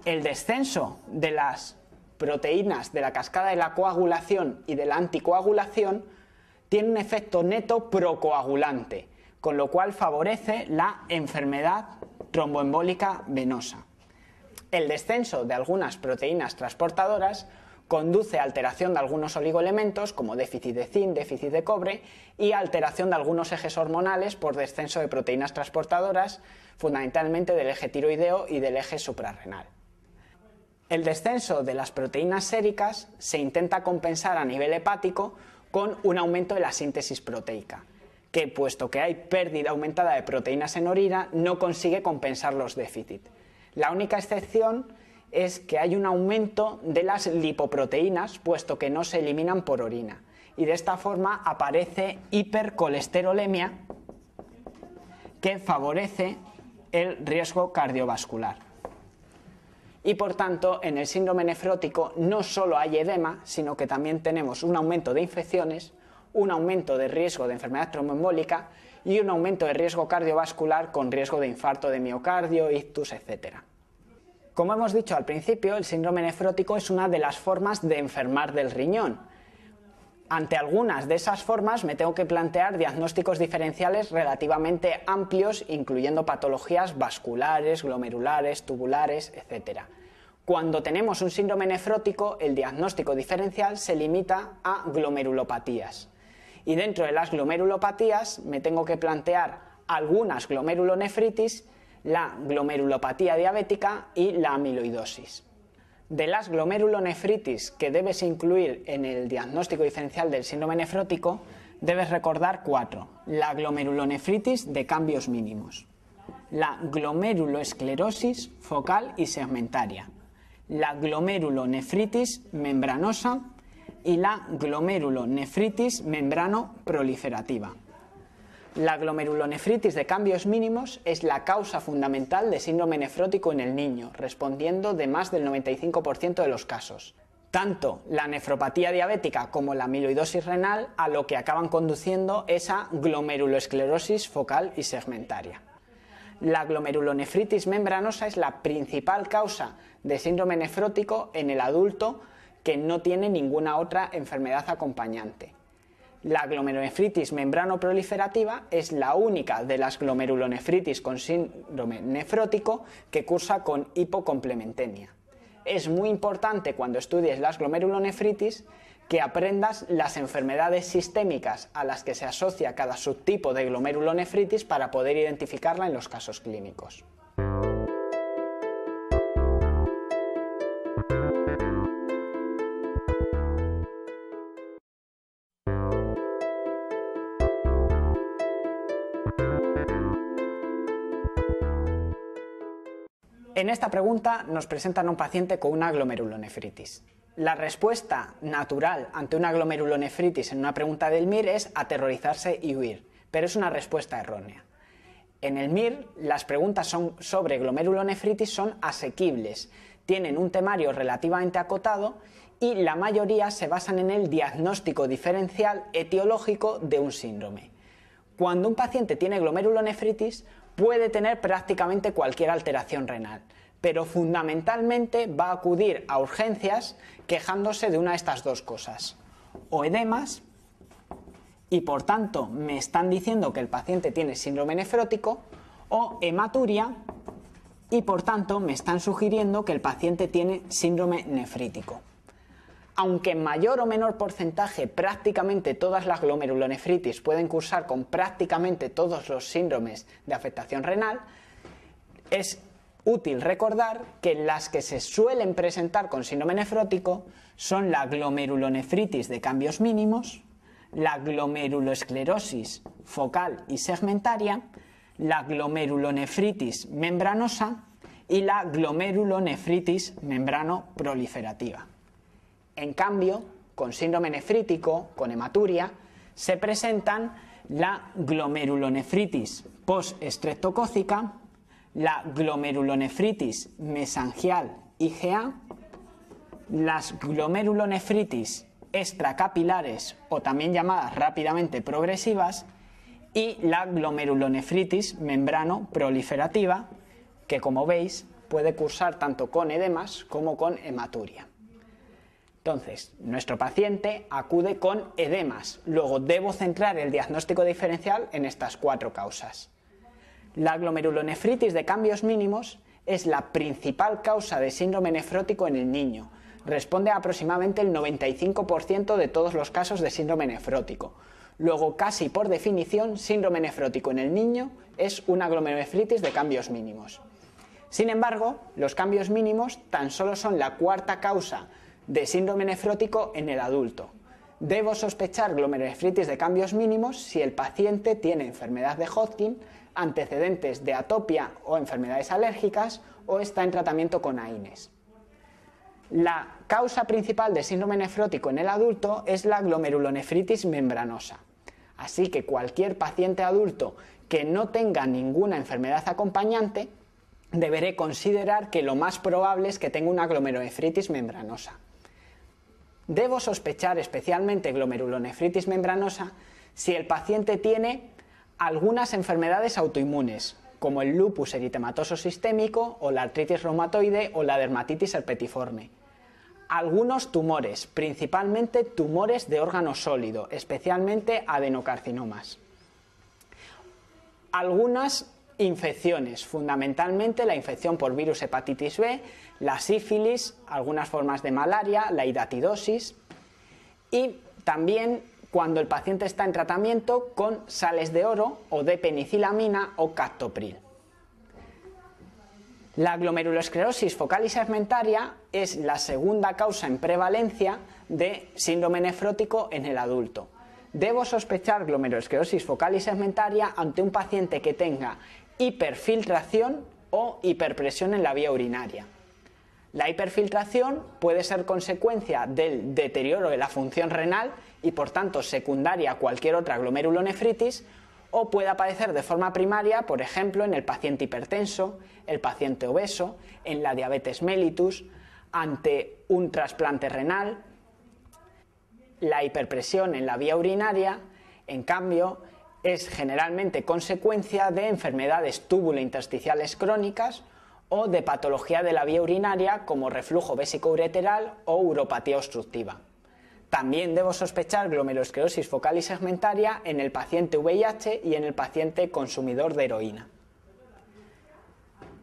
El descenso de las proteínas de la cascada de la coagulación y de la anticoagulación tiene un efecto neto procoagulante, con lo cual favorece la enfermedad tromboembólica venosa. El descenso de algunas proteínas transportadoras conduce a alteración de algunos oligoelementos como déficit de zinc, déficit de cobre y alteración de algunos ejes hormonales por descenso de proteínas transportadoras, fundamentalmente del eje tiroideo y del eje suprarrenal. El descenso de las proteínas séricas se intenta compensar a nivel hepático con un aumento de la síntesis proteica, que, puesto que hay pérdida aumentada de proteínas en orina, no consigue compensar los déficits. La única excepción es que hay un aumento de las lipoproteínas, puesto que no se eliminan por orina, y de esta forma aparece hipercolesterolemia, que favorece el riesgo cardiovascular. Y por tanto, en el síndrome nefrótico no solo hay edema, sino que también tenemos un aumento de infecciones, un aumento de riesgo de enfermedad tromboembólica y un aumento de riesgo cardiovascular con riesgo de infarto de miocardio, ictus, etc. Como hemos dicho al principio, el síndrome nefrótico es una de las formas de enfermar del riñón. Ante algunas de esas formas me tengo que plantear diagnósticos diferenciales relativamente amplios, incluyendo patologías vasculares, glomerulares, tubulares, etc. Cuando tenemos un síndrome nefrótico, el diagnóstico diferencial se limita a glomerulopatías. Y dentro de las glomerulopatías me tengo que plantear algunas glomerulonefritis, la glomerulopatía diabética y la amiloidosis. De las glomerulonefritis que debes incluir en el diagnóstico diferencial del síndrome nefrótico, debes recordar 4. La glomerulonefritis de cambios mínimos, la glomeruloesclerosis focal y segmentaria, la glomerulonefritis membranosa, y la glomerulonefritis membrano-proliferativa. La glomerulonefritis de cambios mínimos es la causa fundamental de síndrome nefrótico en el niño, respondiendo de más del 95% de los casos. Tanto la nefropatía diabética como la amiloidosis renal a lo que acaban conduciendo es a glomerulosclerosis focal y segmentaria. La glomerulonefritis membranosa es la principal causa de síndrome nefrótico en el adulto que no tiene ninguna otra enfermedad acompañante. La glomerulonefritis membrano-proliferativa es la única de las glomerulonefritis con síndrome nefrótico que cursa con hipocomplementemia. Es muy importante cuando estudies las glomerulonefritis que aprendas las enfermedades sistémicas a las que se asocia cada subtipo de glomerulonefritis para poder identificarla en los casos clínicos. En esta pregunta nos presentan a un paciente con una glomerulonefritis. La respuesta natural ante una glomerulonefritis en una pregunta del MIR es aterrorizarse y huir, pero es una respuesta errónea. En el MIR, las preguntas sobre glomerulonefritis son asequibles, tienen un temario relativamente acotado y la mayoría se basan en el diagnóstico diferencial etiológico de un síndrome. Cuando un paciente tiene glomerulonefritis, puede tener prácticamente cualquier alteración renal, pero fundamentalmente va a acudir a urgencias quejándose de una de estas dos cosas, o edemas, y por tanto me están diciendo que el paciente tiene síndrome nefrótico, o hematuria, y por tanto me están sugiriendo que el paciente tiene síndrome nefrítico. Aunque en mayor o menor porcentaje prácticamente todas las glomerulonefritis pueden cursar con prácticamente todos los síndromes de afectación renal, es útil recordar que las que se suelen presentar con síndrome nefrótico son la glomerulonefritis de cambios mínimos, la glomerulosclerosis focal y segmentaria, la glomerulonefritis membranosa y la glomerulonefritis membrano-proliferativa. En cambio, con síndrome nefrítico, con hematuria, se presentan la glomerulonefritis post-estreptocócica, la glomerulonefritis mesangial IgA, las glomerulonefritis extracapilares o también llamadas rápidamente progresivas y la glomerulonefritis membrano-proliferativa, que como veis puede cursar tanto con edemas como con hematuria. Entonces, nuestro paciente acude con edemas. Luego debo centrar el diagnóstico diferencial en estas cuatro causas. La glomerulonefritis de cambios mínimos es la principal causa de síndrome nefrótico en el niño. Responde a aproximadamente el 95% de todos los casos de síndrome nefrótico. Luego, casi por definición, síndrome nefrótico en el niño es una glomerulonefritis de cambios mínimos. Sin embargo, los cambios mínimos tan solo son la cuarta causa de síndrome nefrótico en el adulto. Debo sospechar glomerulonefritis de cambios mínimos si el paciente tiene enfermedad de Hodgkin, antecedentes de atopia o enfermedades alérgicas o está en tratamiento con AINES. La causa principal de síndrome nefrótico en el adulto es la glomerulonefritis membranosa. Así que cualquier paciente adulto que no tenga ninguna enfermedad acompañante deberé considerar que lo más probable es que tenga una glomerulonefritis membranosa. Debo sospechar especialmente glomerulonefritis membranosa si el paciente tiene algunas enfermedades autoinmunes, como el lupus eritematoso sistémico o la artritis reumatoide o la dermatitis herpetiforme. Algunos tumores, principalmente tumores de órgano sólido, especialmente adenocarcinomas. Algunas infecciones, fundamentalmente la infección por virus hepatitis B, la sífilis, algunas formas de malaria, la hidatidosis y también cuando el paciente está en tratamiento con sales de oro o de penicilamina o captopril. La glomerulosclerosis focal y segmentaria es la segunda causa en prevalencia de síndrome nefrótico en el adulto. Debo sospechar glomerulosclerosis focal y segmentaria ante un paciente que tenga hiperfiltración o hiperpresión en la vía urinaria. La hiperfiltración puede ser consecuencia del deterioro de la función renal y por tanto secundaria a cualquier otra glomerulonefritis, o puede aparecer de forma primaria, por ejemplo, en el paciente hipertenso, el paciente obeso, en la diabetes mellitus, ante un trasplante renal. La hiperpresión en la vía urinaria, en cambio, es generalmente consecuencia de enfermedades túbulo-intersticiales crónicas o de patología de la vía urinaria como reflujo vesicoureteral o uropatía obstructiva. También debo sospechar glomerulosclerosis focal y segmentaria en el paciente VIH y en el paciente consumidor de heroína.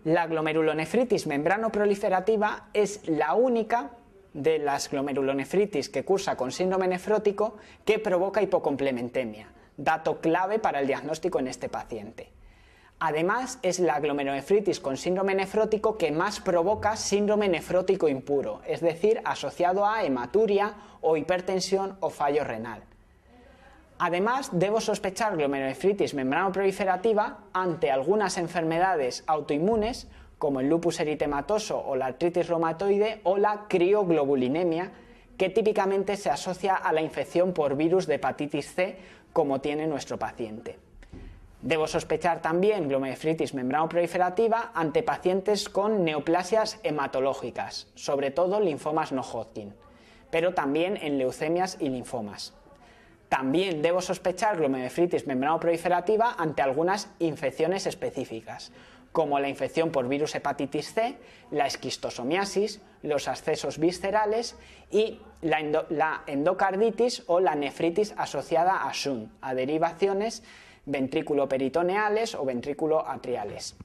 La glomerulonefritis membranoproliferativa es la única de las glomerulonefritis que cursa con síndrome nefrótico que provoca hipocomplementemia, dato clave para el diagnóstico en este paciente. Además, es la glomerulonefritis con síndrome nefrótico que más provoca síndrome nefrótico impuro, es decir, asociado a hematuria o hipertensión o fallo renal. Además, debo sospechar glomerulonefritis membranoproliferativa ante algunas enfermedades autoinmunes como el lupus eritematoso o la artritis reumatoide o la crioglobulinemia, que típicamente se asocia a la infección por virus de hepatitis C, como tiene nuestro paciente. Debo sospechar también glomerulonefritis membranoproliferativa ante pacientes con neoplasias hematológicas, sobre todo linfomas no Hodgkin, pero también en leucemias y linfomas. También debo sospechar glomerulonefritis membranoproliferativa ante algunas infecciones específicas, como la infección por virus hepatitis C, la esquistosomiasis, los abscesos viscerales y la endocarditis o la nefritis asociada a SHUNT, a derivaciones ventrículo-peritoneales o ventrículo-atriales.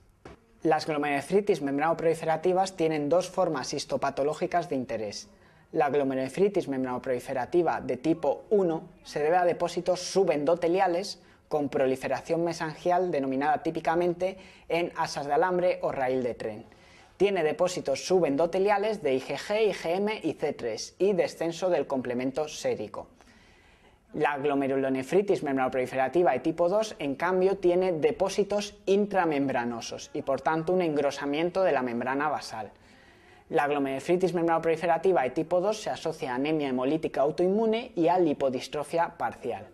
Las glomerulonefritis membranoproliferativas tienen dos formas histopatológicas de interés. La glomerulonefritis membranoproliferativa de tipo 1 se debe a depósitos subendoteliales con proliferación mesangial denominada típicamente en asas de alambre o raíl de tren. Tiene depósitos subendoteliales de IgG, IgM y C3 y descenso del complemento sérico. La glomerulonefritis membranoproliferativa de tipo 2, en cambio, tiene depósitos intramembranosos y por tanto un engrosamiento de la membrana basal. La glomerulonefritis membranoproliferativa de tipo 2 se asocia a anemia hemolítica autoinmune y a lipodistrofia parcial.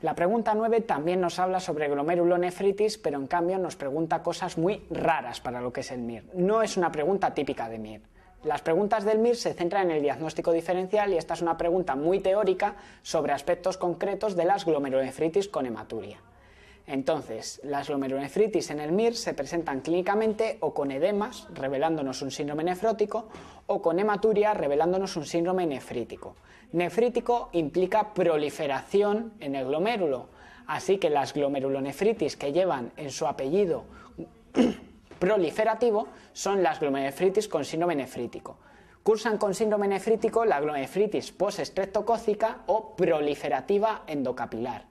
La pregunta 9 también nos habla sobre glomerulonefritis, pero en cambio nos pregunta cosas muy raras para lo que es el MIR. No es una pregunta típica de MIR. Las preguntas del MIR se centran en el diagnóstico diferencial y esta es una pregunta muy teórica sobre aspectos concretos de las glomerulonefritis con hematuria. Entonces, las glomerulonefritis en el MIR se presentan clínicamente o con edemas, revelándonos un síndrome nefrótico, o con hematuria, revelándonos un síndrome nefrítico. Nefrítico implica proliferación en el glomérulo, así que las glomerulonefritis que llevan en su apellido proliferativo son las glomerulonefritis con síndrome nefrítico. Cursan con síndrome nefrítico la glomerulonefritis postestreptocócica o proliferativa endocapilar,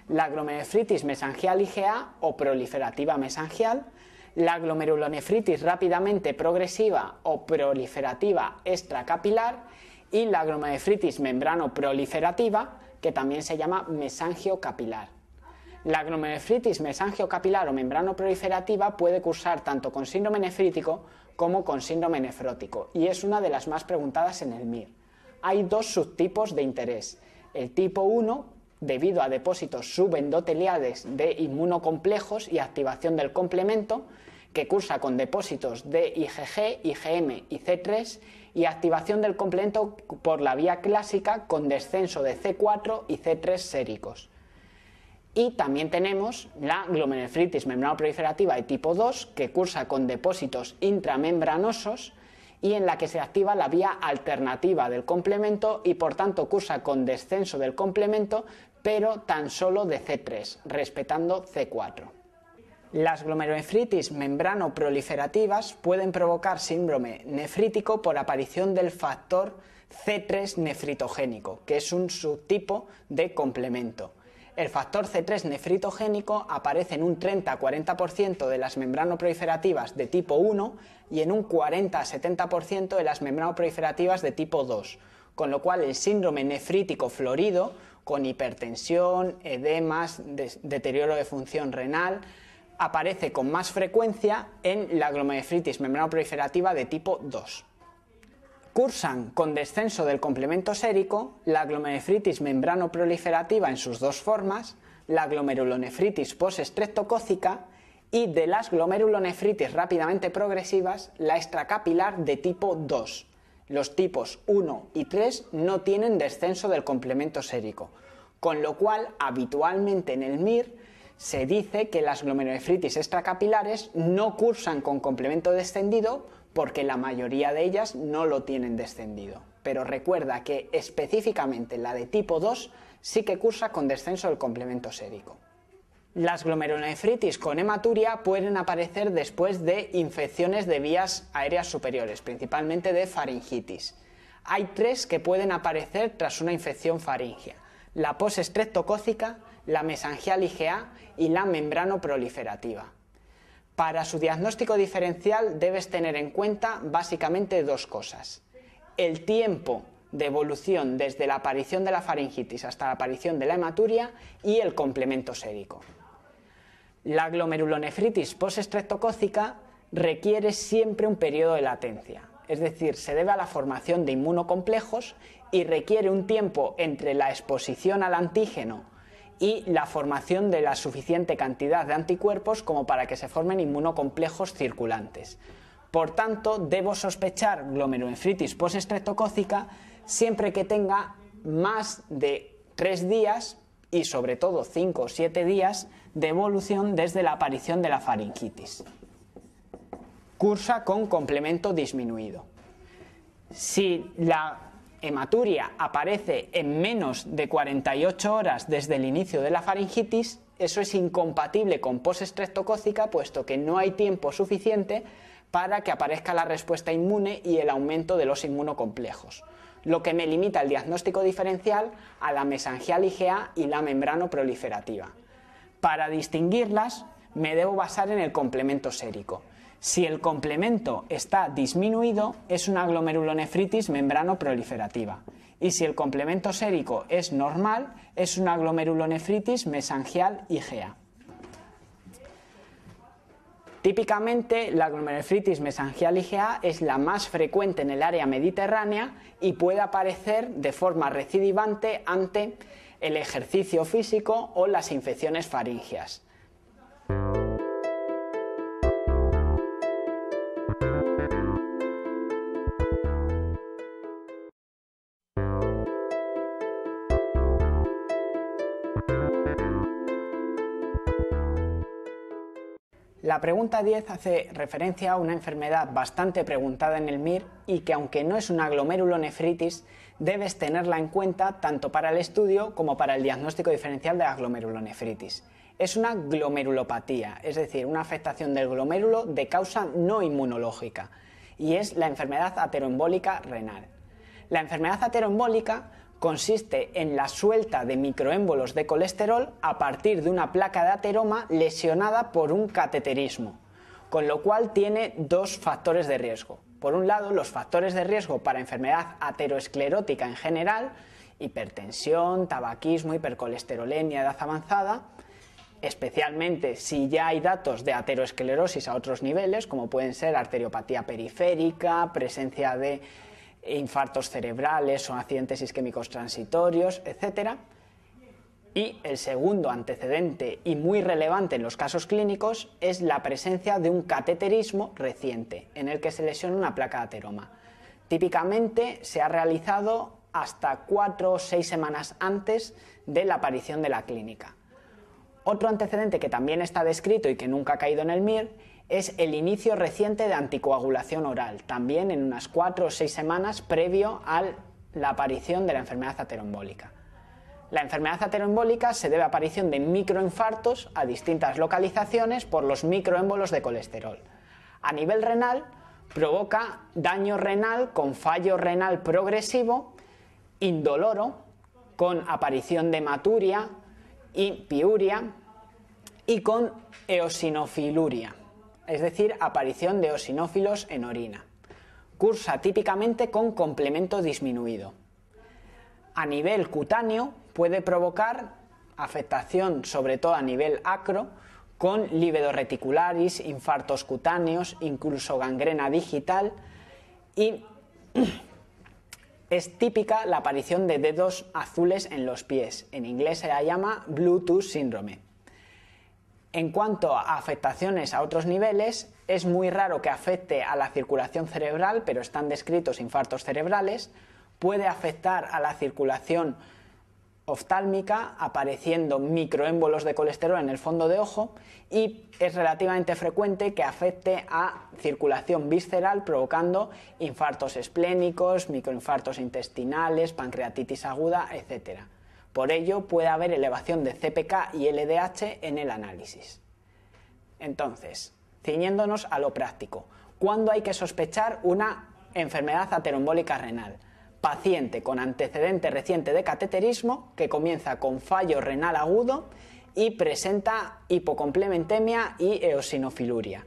la glomerulonefritis mesangial IgA o proliferativa mesangial, la glomerulonefritis rápidamente progresiva o proliferativa extracapilar y la glomerulonefritis membranoproliferativa, que también se llama mesangiocapilar. La glomerulonefritis mesangiocapilar o membranoproliferativa puede cursar tanto con síndrome nefrítico como con síndrome nefrótico y es una de las más preguntadas en el MIR. Hay dos subtipos de interés. El tipo 1, debido a depósitos subendoteliales de inmunocomplejos y activación del complemento, que cursa con depósitos de IgG, IgM y C3 y activación del complemento por la vía clásica con descenso de C4 y C3 séricos. Y también tenemos la glomerulonefritis membranoproliferativa de tipo 2, que cursa con depósitos intramembranosos y en la que se activa la vía alternativa del complemento y por tanto cursa con descenso del complemento, pero tan solo de C3, respetando C4. Las glomerulonefritis membranoproliferativas pueden provocar síndrome nefrítico por aparición del factor C3 nefritogénico, que es un subtipo de complemento. El factor C3 nefritogénico aparece en un 30-40% de las membranoproliferativas de tipo 1 y en un 40-70% de las membranoproliferativas de tipo 2, con lo cual el síndrome nefrítico florido, con hipertensión, edemas, deterioro de función renal, aparece con más frecuencia en la glomerulonefritis membranoproliferativa de tipo 2. Cursan con descenso del complemento sérico la glomerulonefritis membranoproliferativa en sus dos formas, la glomerulonefritis postestreptocócica y de las glomerulonefritis rápidamente progresivas, la extracapilar de tipo 2. Los tipos 1 y 3 no tienen descenso del complemento sérico, con lo cual habitualmente en el MIR se dice que las glomerulonefritis extracapilares no cursan con complemento descendido porque la mayoría de ellas no lo tienen descendido. Pero recuerda que específicamente la de tipo 2 sí que cursa con descenso del complemento sérico. Las glomerulonefritis con hematuria pueden aparecer después de infecciones de vías aéreas superiores, principalmente de faringitis. Hay 3 que pueden aparecer tras una infección faríngea: la postestreptocócica, la mesangial IgA y la membranoproliferativa. Para su diagnóstico diferencial debes tener en cuenta básicamente 2 cosas: el tiempo de evolución desde la aparición de la faringitis hasta la aparición de la hematuria y el complemento sérico. La glomerulonefritis postestreptocócica requiere siempre un periodo de latencia, es decir, se debe a la formación de inmunocomplejos y requiere un tiempo entre la exposición al antígeno y la formación de la suficiente cantidad de anticuerpos como para que se formen inmunocomplejos circulantes. Por tanto, debo sospechar glomerulonefritis postestreptocócica siempre que tenga más de 3 días y sobre todo 5 o 7 días de evolución desde la aparición de la faringitis. Cursa con complemento disminuido. Si la hematuria aparece en menos de 48 horas desde el inicio de la faringitis, eso es incompatible con postestreptocócica, puesto que no hay tiempo suficiente para que aparezca la respuesta inmune y el aumento de los inmunocomplejos, lo que me limita el diagnóstico diferencial a la mesangial IgA y la membranoproliferativa. Para distinguirlas, me debo basar en el complemento sérico. Si el complemento está disminuido, es una glomerulonefritis membranoproliferativa. Y si el complemento sérico es normal, es una glomerulonefritis mesangial IgA. Típicamente, la glomerulonefritis mesangial IgA es la más frecuente en el área mediterránea y puede aparecer de forma recidivante ante el ejercicio físico o las infecciones faríngeas. La pregunta 10 hace referencia a una enfermedad bastante preguntada en el MIR y que, aunque no es una glomerulonefritis, debes tenerla en cuenta tanto para el estudio como para el diagnóstico diferencial de la glomerulonefritis. Es una glomerulopatía, es decir, una afectación del glomérulo de causa no inmunológica, y es la enfermedad ateroembólica renal. La enfermedad ateroembólica consiste en la suelta de microémbolos de colesterol a partir de una placa de ateroma lesionada por un cateterismo, con lo cual tiene 2 factores de riesgo. Por un lado, los factores de riesgo para enfermedad ateroesclerótica en general, hipertensión, tabaquismo, hipercolesterolemia, edad avanzada, especialmente si ya hay datos de ateroesclerosis a otros niveles, como pueden ser arteriopatía periférica, presencia de infartos cerebrales o accidentes isquémicos transitorios, etc. Y el segundo antecedente, y muy relevante en los casos clínicos, es la presencia de un cateterismo reciente, en el que se lesiona una placa de ateroma. Típicamente se ha realizado hasta 4 o 6 semanas antes de la aparición de la clínica. Otro antecedente que también está descrito y que nunca ha caído en el MIR es el inicio reciente de anticoagulación oral, también en unas 4 o 6 semanas previo a la aparición de la enfermedad ateroembólica. La enfermedad ateroembólica se debe a aparición de microinfartos a distintas localizaciones por los microémbolos de colesterol. A nivel renal, provoca daño renal con fallo renal progresivo, indoloro, con aparición de hematuria y piuria, y con eosinofiluria, es decir, aparición de eosinófilos en orina. Cursa típicamente con complemento disminuido. A nivel cutáneo puede provocar afectación sobre todo a nivel acro, con lívido reticularis, infartos cutáneos, incluso gangrena digital, y es típica la aparición de dedos azules en los pies. En inglés se la llama Bluetooth síndrome. En cuanto a afectaciones a otros niveles, es muy raro que afecte a la circulación cerebral, pero están descritos infartos cerebrales. Puede afectar a la circulación oftálmica, apareciendo microémbolos de colesterol en el fondo de ojo, y es relativamente frecuente que afecte a circulación visceral, provocando infartos esplénicos, microinfartos intestinales, pancreatitis aguda, etc. Por ello puede haber elevación de CPK y LDH en el análisis. Entonces, ciñéndonos a lo práctico, ¿cuándo hay que sospechar una enfermedad ateroembólica renal? Paciente con antecedente reciente de cateterismo que comienza con fallo renal agudo y presenta hipocomplementemia y eosinofiluria.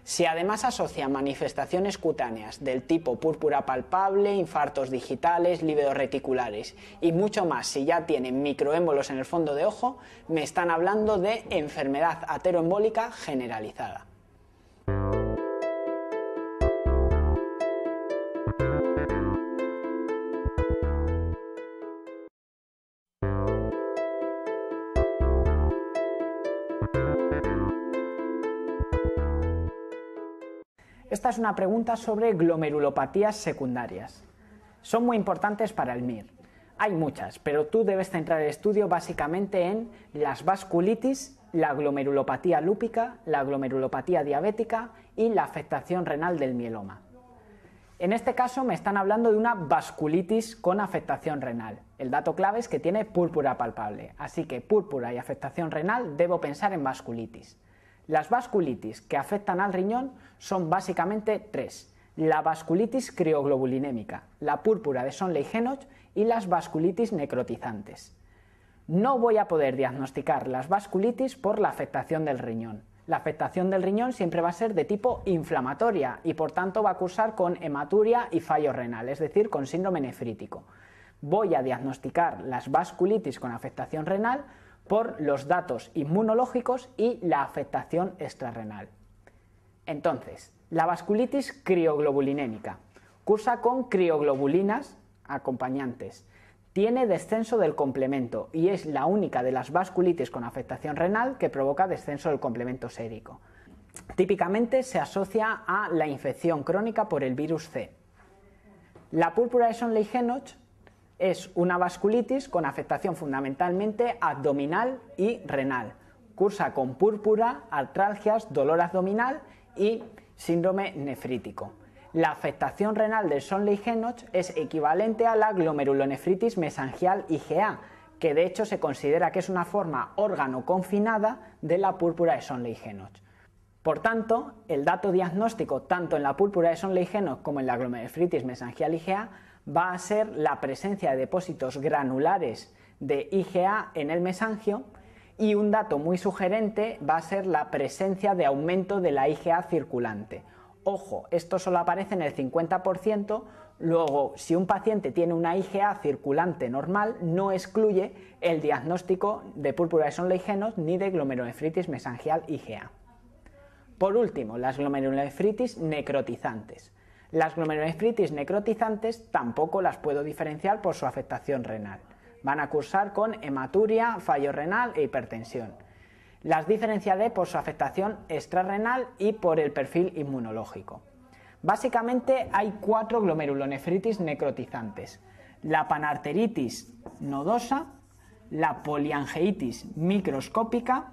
Si además asocia manifestaciones cutáneas del tipo púrpura palpable, infartos digitales, lívidos reticulares y mucho más, si ya tienen microémbolos en el fondo de ojo, me están hablando de enfermedad ateroembólica generalizada. Esta es una pregunta sobre glomerulopatías secundarias. Son muy importantes para el MIR. Hay muchas, pero tú debes centrar el estudio básicamente en las vasculitis, la glomerulopatía lúpica, la glomerulopatía diabética y la afectación renal del mieloma. En este caso me están hablando de una vasculitis con afectación renal. El dato clave es que tiene púrpura palpable, así que púrpura y afectación renal debo pensar en vasculitis. Las vasculitis que afectan al riñón son básicamente tres: la vasculitis crioglobulinémica, la púrpura de Sonley-Henoch y las vasculitis necrotizantes. No voy a poder diagnosticar las vasculitis por la afectación del riñón. La afectación del riñón siempre va a ser de tipo inflamatoria y por tanto va a cursar con hematuria y fallo renal, es decir, con síndrome nefrítico. Voy a diagnosticar las vasculitis con afectación renal por los datos inmunológicos y la afectación extrarrenal. Entonces, la vasculitis crioglobulinémica cursa con crioglobulinas acompañantes, tiene descenso del complemento y es la única de las vasculitis con afectación renal que provoca descenso del complemento sérico. Típicamente se asocia a la infección crónica por el virus C. La púrpura de Sonley-Henoch es una vasculitis con afectación fundamentalmente abdominal y renal. Cursa con púrpura, artralgias, dolor abdominal y síndrome nefrítico. La afectación renal del Sonley-Henoch es equivalente a la glomerulonefritis mesangial IgA, que de hecho se considera que es una forma órgano confinada de la púrpura de Sonley-Henoch. Por tanto, el dato diagnóstico tanto en la púrpura de Sonley-Henoch como en la glomerulonefritis mesangial IgA va a ser la presencia de depósitos granulares de IgA en el mesangio, y un dato muy sugerente va a ser la presencia de aumento de la IgA circulante. Ojo, esto solo aparece en el 50%, luego si un paciente tiene una IgA circulante normal no excluye el diagnóstico de púrpura de Sonley-Henoch ni de glomerulonefritis mesangial IgA. Por último, las glomerulonefritis necrotizantes. Las glomerulonefritis necrotizantes tampoco las puedo diferenciar por su afectación renal. Van a cursar con hematuria, fallo renal e hipertensión. Las diferenciaré por su afectación extrarrenal y por el perfil inmunológico. Básicamente hay 4 glomerulonefritis necrotizantes: la panarteritis nodosa, la poliangeitis microscópica,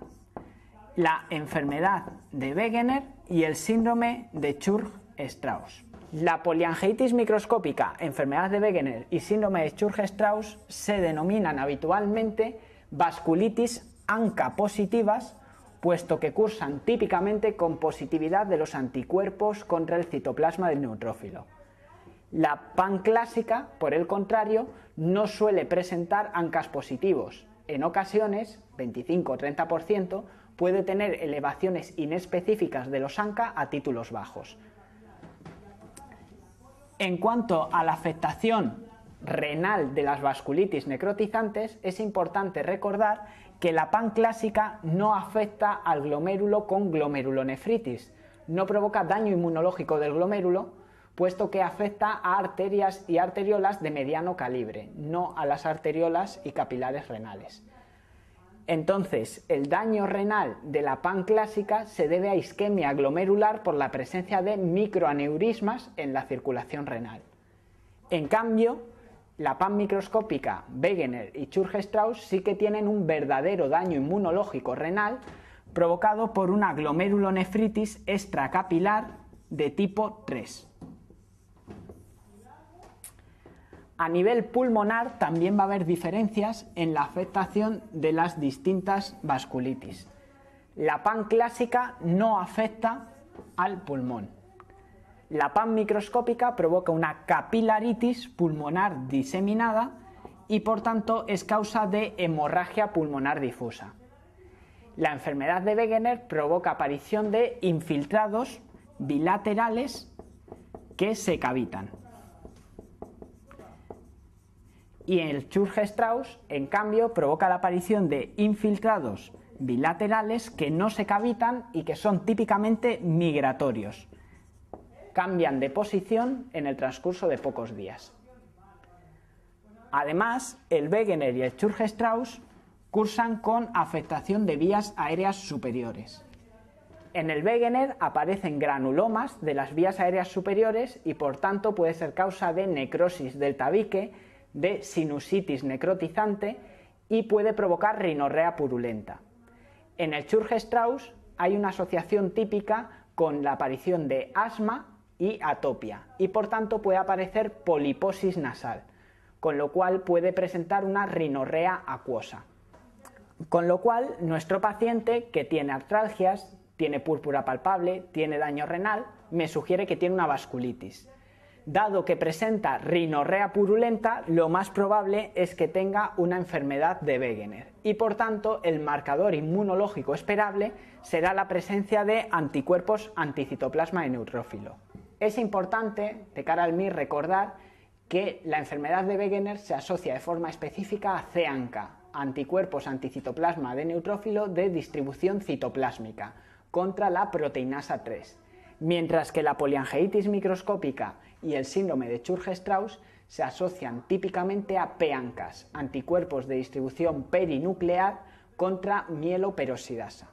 la enfermedad de Wegener y el síndrome de Churg-Strauss. La poliangeitis microscópica, enfermedad de Wegener y síndrome de Churg-Strauss se denominan habitualmente vasculitis ANCA positivas, puesto que cursan típicamente con positividad de los anticuerpos contra el citoplasma del neutrófilo. La panclásica, por el contrario, no suele presentar ANCAs positivos, En ocasiones, 25 o 30%, puede tener elevaciones inespecíficas de los ANCA a títulos bajos. En cuanto a la afectación renal de las vasculitis necrotizantes, es importante recordar que la panclásica no afecta al glomérulo con glomerulonefritis, no provoca daño inmunológico del glomérulo, puesto que afecta a arterias y arteriolas de mediano calibre, no a las arteriolas y capilares renales. Entonces, el daño renal de la panclásica se debe a isquemia glomerular por la presencia de microaneurismas en la circulación renal. En cambio, la panmicroscópica, Wegener y Churg-Strauss sí que tienen un verdadero daño inmunológico renal provocado por una glomerulonefritis extracapilar de tipo 3. A nivel pulmonar también va a haber diferencias en la afectación de las distintas vasculitis. La panclásica no afecta al pulmón. La panmicroscópica provoca una capilaritis pulmonar diseminada y por tanto es causa de hemorragia pulmonar difusa. La enfermedad de Wegener provoca aparición de infiltrados bilaterales que se cavitan. Y el Churg-Strauss, en cambio, provoca la aparición de infiltrados bilaterales que no se cavitan y que son típicamente migratorios. Cambian de posición en el transcurso de pocos días. Además, el Wegener y el Churg-Strauss cursan con afectación de vías aéreas superiores. En el Wegener aparecen granulomas de las vías aéreas superiores y por tanto puede ser causa de necrosis del tabique, de sinusitis necrotizante y puede provocar rinorrea purulenta. En el Churg-Strauss hay una asociación típica con la aparición de asma y atopia y por tanto puede aparecer poliposis nasal, con lo cual puede presentar una rinorrea acuosa. Con lo cual nuestro paciente que tiene artralgias, tiene púrpura palpable, tiene daño renal, me sugiere que tiene una vasculitis. Dado que presenta rinorrea purulenta, lo más probable es que tenga una enfermedad de Wegener y por tanto el marcador inmunológico esperable será la presencia de anticuerpos anticitoplasma de neutrófilo. Es importante, de cara al MIR, recordar que la enfermedad de Wegener se asocia de forma específica a CANCA, anticuerpos anticitoplasma de neutrófilo de distribución citoplásmica, contra la proteinasa 3. Mientras que la poliangeitis microscópica y el síndrome de Churg-Strauss se asocian típicamente a PANCAS, anticuerpos de distribución perinuclear contra mieloperoxidasa.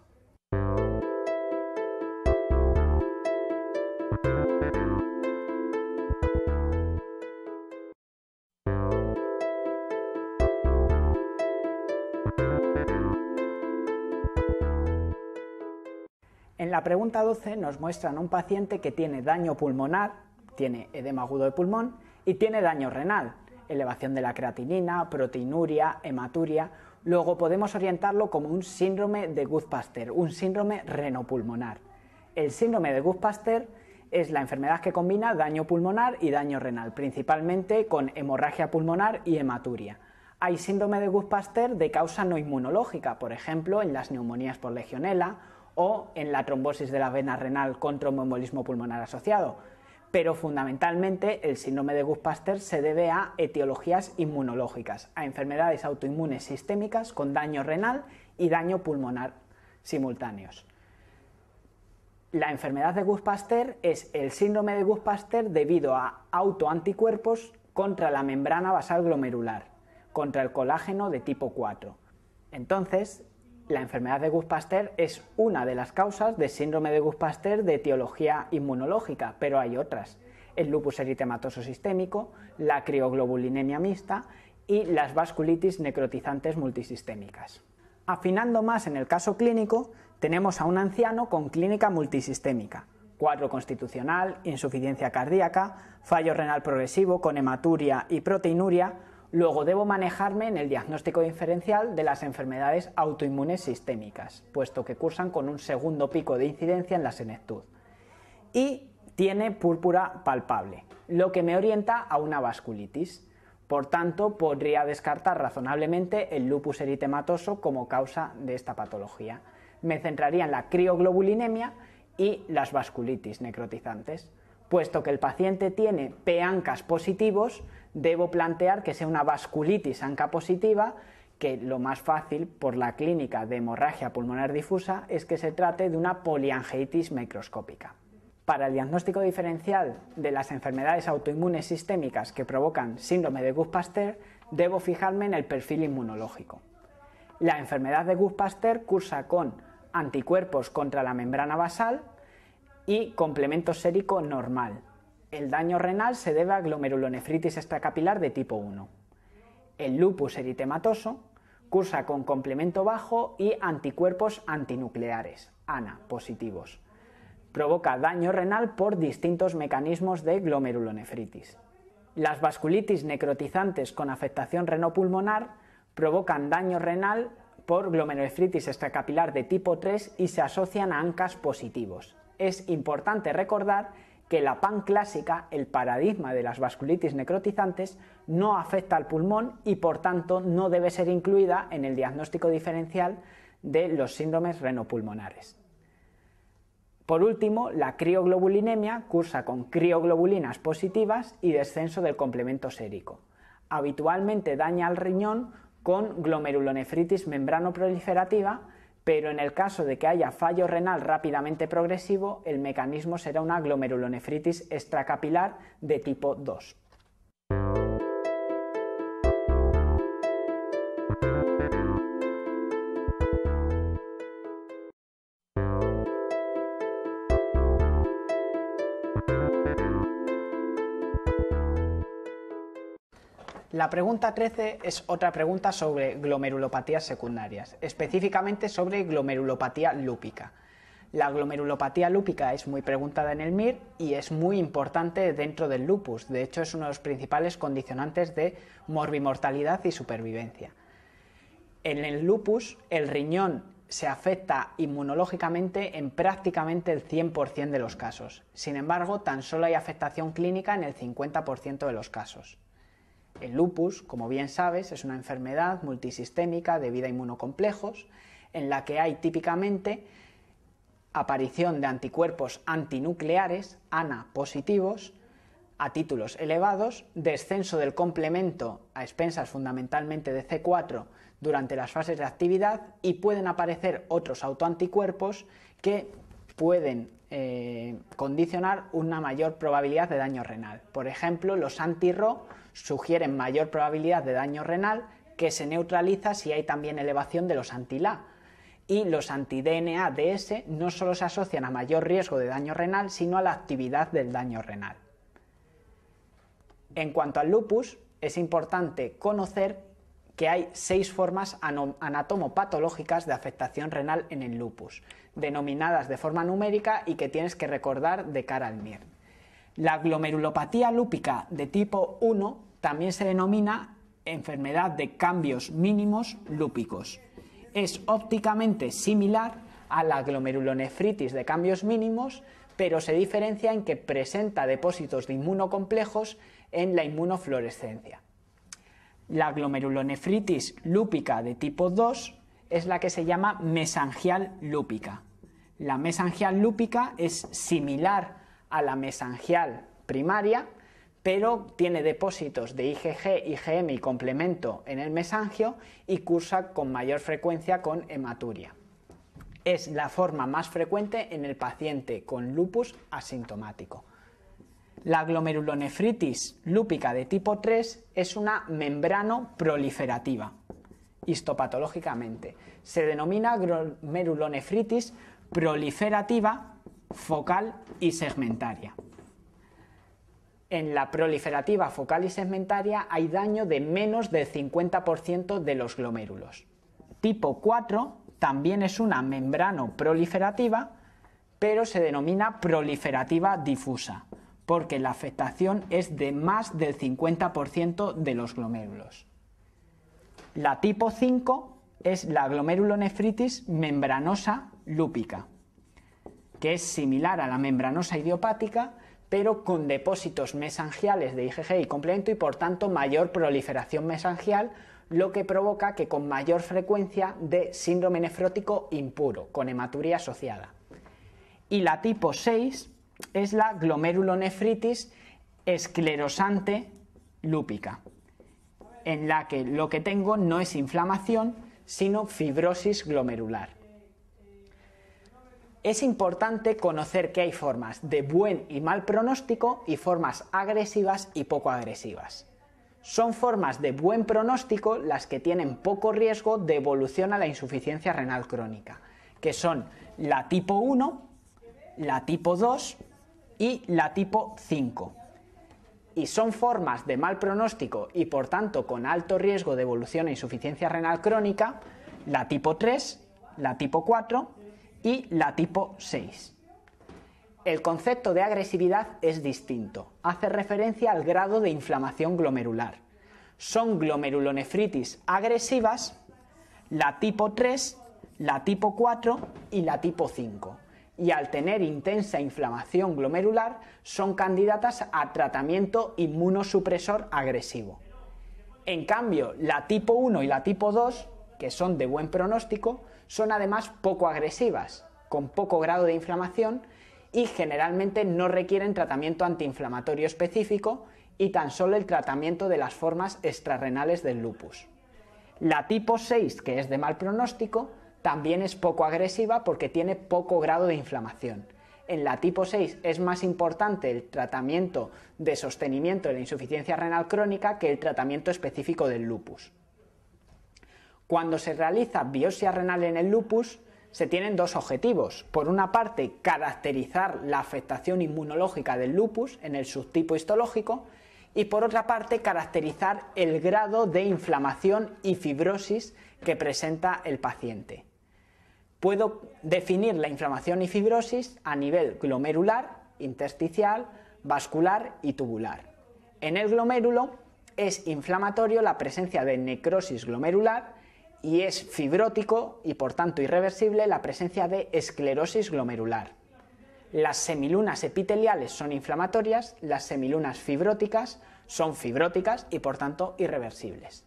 En la pregunta 12 nos muestran a un paciente que tiene daño pulmonar, tiene edema agudo de pulmón y tiene daño renal, elevación de la creatinina, proteinuria, hematuria. Luego podemos orientarlo como un síndrome de Guth-Pasteur, un síndrome renopulmonar. El síndrome de Guth-Pasteur es la enfermedad que combina daño pulmonar y daño renal, principalmente con hemorragia pulmonar y hematuria. Hay síndrome de Guth-Pasteur de causa no inmunológica, por ejemplo, en las neumonías por legionela o en la trombosis de la vena renal con tromboembolismo pulmonar asociado. Pero fundamentalmente el síndrome de Guth-Pasteur se debe a etiologías inmunológicas, a enfermedades autoinmunes sistémicas con daño renal y daño pulmonar simultáneos. La enfermedad de Guth-Pasteur es el síndrome de Guth-Pasteur debido a autoanticuerpos contra la membrana basal glomerular, contra el colágeno de tipo 4. Entonces, la enfermedad de Guth-Pasteur es una de las causas de síndrome de Guth-Pasteur de etiología inmunológica, pero hay otras: el lupus eritematoso sistémico, la crioglobulinemia mixta y las vasculitis necrotizantes multisistémicas. Afinando más en el caso clínico, tenemos a un anciano con clínica multisistémica, cuadro constitucional, insuficiencia cardíaca, fallo renal progresivo con hematuria y proteinuria. Luego debo manejarme en el diagnóstico diferencial de las enfermedades autoinmunes sistémicas, puesto que cursan con un segundo pico de incidencia en la senectud. Y tiene púrpura palpable, lo que me orienta a una vasculitis, Por tanto, podría descartar razonablemente el lupus eritematoso como causa de esta patología. Me centraría en la crioglobulinemia y las vasculitis necrotizantes. Puesto que el paciente tiene P-ANCAs positivos, debo plantear que sea una vasculitis ANCA positiva, que lo más fácil por la clínica de hemorragia pulmonar difusa es que se trate de una poliangeitis microscópica. Para el diagnóstico diferencial de las enfermedades autoinmunes sistémicas que provocan síndrome de Guth-Pasteur, debo fijarme en el perfil inmunológico. La enfermedad de Guth-Pasteur cursa con anticuerpos contra la membrana basal y complemento sérico normal. El daño renal se debe a glomerulonefritis extracapilar de tipo 1. El lupus eritematoso cursa con complemento bajo y anticuerpos antinucleares, ANA, positivos. Provoca daño renal por distintos mecanismos de glomerulonefritis. Las vasculitis necrotizantes con afectación renopulmonar provocan daño renal por glomerulonefritis extracapilar de tipo 3 y se asocian a ANCAs positivos. Es importante recordar que la panclásica, el paradigma de las vasculitis necrotizantes, no afecta al pulmón y por tanto no debe ser incluida en el diagnóstico diferencial de los síndromes renopulmonares. Por último, la crioglobulinemia cursa con crioglobulinas positivas y descenso del complemento sérico. Habitualmente daña al riñón con glomerulonefritis membranoproliferativa, pero en el caso de que haya fallo renal rápidamente progresivo, el mecanismo será una glomerulonefritis extracapilar de tipo 2. La pregunta 13 es otra pregunta sobre glomerulopatías secundarias, específicamente sobre glomerulopatía lúpica. La glomerulopatía lúpica es muy preguntada en el MIR y es muy importante dentro del lupus. De hecho, es uno de los principales condicionantes de morbimortalidad y supervivencia. En el lupus, el riñón se afecta inmunológicamente en prácticamente el 100% de los casos. Sin embargo, tan solo hay afectación clínica en el 50% de los casos. El lupus, como bien sabes, es una enfermedad multisistémica debida a inmunocomplejos en la que hay típicamente aparición de anticuerpos antinucleares, ANA positivos, a títulos elevados, descenso del complemento a expensas fundamentalmente de C4 durante las fases de actividad y pueden aparecer otros autoanticuerpos que pueden condicionar una mayor probabilidad de daño renal. Por ejemplo, los anti-Ro sugieren mayor probabilidad de daño renal que se neutraliza si hay también elevación de los anti-La. Y los anti-DNA-DS no solo se asocian a mayor riesgo de daño renal, sino a la actividad del daño renal. En cuanto al lupus, es importante conocer que hay 6 formas anatomopatológicas de afectación renal en el lupus, denominadas de forma numérica y que tienes que recordar de cara al MIR. La glomerulopatía lúpica de tipo 1 también se denomina enfermedad de cambios mínimos lúpicos. Es ópticamente similar a la glomerulonefritis de cambios mínimos, pero se diferencia en que presenta depósitos de inmunocomplejos en la inmunofluorescencia. La glomerulonefritis lúpica de tipo 2 es la que se llama mesangial lúpica. La mesangial lúpica es similar a la mesangial primaria, pero tiene depósitos de IgG, IgM y complemento en el mesangio y cursa con mayor frecuencia con hematuria. Es la forma más frecuente en el paciente con lupus asintomático. La glomerulonefritis lúpica de tipo 3 es una membrano proliferativa, histopatológicamente. Se denomina glomerulonefritis proliferativa, focal y segmentaria. En la proliferativa focal y segmentaria hay daño de menos del 50% de los glomérulos. Tipo 4 también es una membrano proliferativa, pero se denomina proliferativa difusa, porque la afectación es de más del 50% de los glomérulos. La tipo 5 es la glomerulonefritis membranosa lúpica, que es similar a la membranosa idiopática, pero con depósitos mesangiales de IgG y complemento y por tanto mayor proliferación mesangial, lo que provoca que con mayor frecuencia dé síndrome nefrótico impuro, con hematuría asociada. Y la tipo 6 es la glomerulonefritis esclerosante lúpica, en la que lo que tengo no es inflamación, sino fibrosis glomerular. Es importante conocer que hay formas de buen y mal pronóstico y formas agresivas y poco agresivas. Son formas de buen pronóstico las que tienen poco riesgo de evolución a la insuficiencia renal crónica, que son la tipo 1, la tipo 2 y la tipo 5. Y son formas de mal pronóstico y por tanto con alto riesgo de evolución a insuficiencia renal crónica, la tipo 3, la tipo 4 y la tipo 6. El concepto de agresividad es distinto, hace referencia al grado de inflamación glomerular. Son glomerulonefritis agresivas la tipo 3, la tipo 4 y la tipo 5. Y al tener intensa inflamación glomerular son candidatas a tratamiento inmunosupresor agresivo. En cambio, la tipo 1 y la tipo 2, que son de buen pronóstico, son además poco agresivas, con poco grado de inflamación y generalmente no requieren tratamiento antiinflamatorio específico y tan solo el tratamiento de las formas extrarrenales del lupus. La tipo 6, que es de mal pronóstico, también es poco agresiva porque tiene poco grado de inflamación. En la tipo 6 es más importante el tratamiento de sostenimiento de la insuficiencia renal crónica que el tratamiento específico del lupus. Cuando se realiza biopsia renal en el lupus, se tienen dos objetivos. Por una parte, caracterizar la afectación inmunológica del lupus en el subtipo histológico y por otra parte, caracterizar el grado de inflamación y fibrosis que presenta el paciente. Puedo definir la inflamación y fibrosis a nivel glomerular, intersticial, vascular y tubular. En el glomérulo es inflamatorio la presencia de necrosis glomerular y es fibrótico y por tanto irreversible la presencia de esclerosis glomerular. Las semilunas epiteliales son inflamatorias, las semilunas fibróticas son fibróticas y por tanto irreversibles.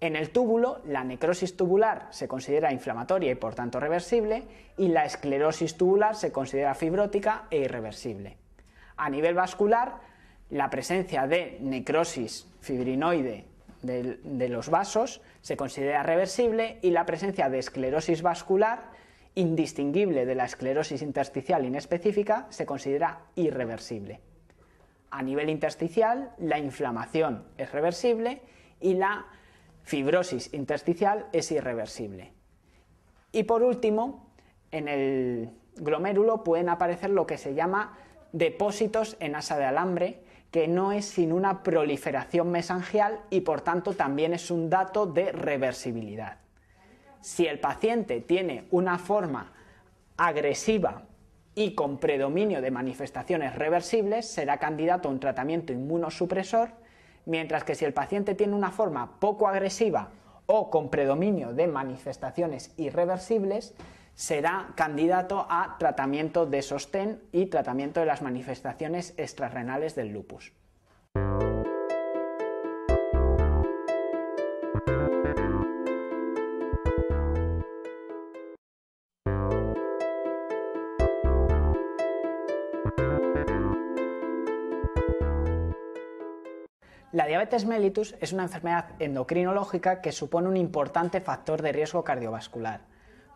En el túbulo, la necrosis tubular se considera inflamatoria y por tanto reversible y la esclerosis tubular se considera fibrótica e irreversible. A nivel vascular, la presencia de necrosis fibrinoide de los vasos se considera reversible y la presencia de esclerosis vascular, indistinguible de la esclerosis intersticial inespecífica, se considera irreversible. A nivel intersticial, la inflamación es reversible y la fibrosis intersticial es irreversible. Y por último, en el glomérulo pueden aparecer lo que se llama depósitos en asa de alambre, que no es sino una proliferación mesangial y por tanto también es un dato de reversibilidad. Si el paciente tiene una forma agresiva y con predominio de manifestaciones reversibles, será candidato a un tratamiento inmunosupresor, mientras que si el paciente tiene una forma poco agresiva o con predominio de manifestaciones irreversibles, será candidato a tratamiento de sostén y tratamiento de las manifestaciones extrarrenales del lupus. La diabetes mellitus es una enfermedad endocrinológica que supone un importante factor de riesgo cardiovascular.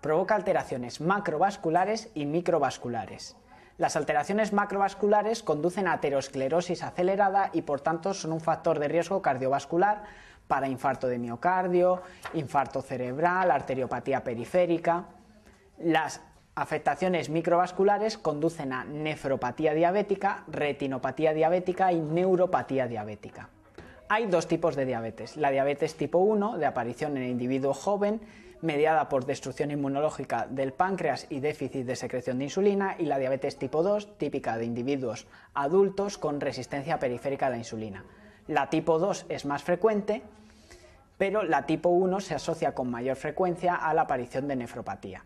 Provoca alteraciones macrovasculares y microvasculares. Las alteraciones macrovasculares conducen a aterosclerosis acelerada y por tanto son un factor de riesgo cardiovascular para infarto de miocardio, infarto cerebral, arteriopatía periférica. Las afectaciones microvasculares conducen a nefropatía diabética, retinopatía diabética y neuropatía diabética. Hay dos tipos de diabetes, la diabetes tipo 1, de aparición en el individuo joven, mediada por destrucción inmunológica del páncreas y déficit de secreción de insulina, y la diabetes tipo 2, típica de individuos adultos con resistencia periférica a la insulina. La tipo 2 es más frecuente, pero la tipo 1 se asocia con mayor frecuencia a la aparición de nefropatía.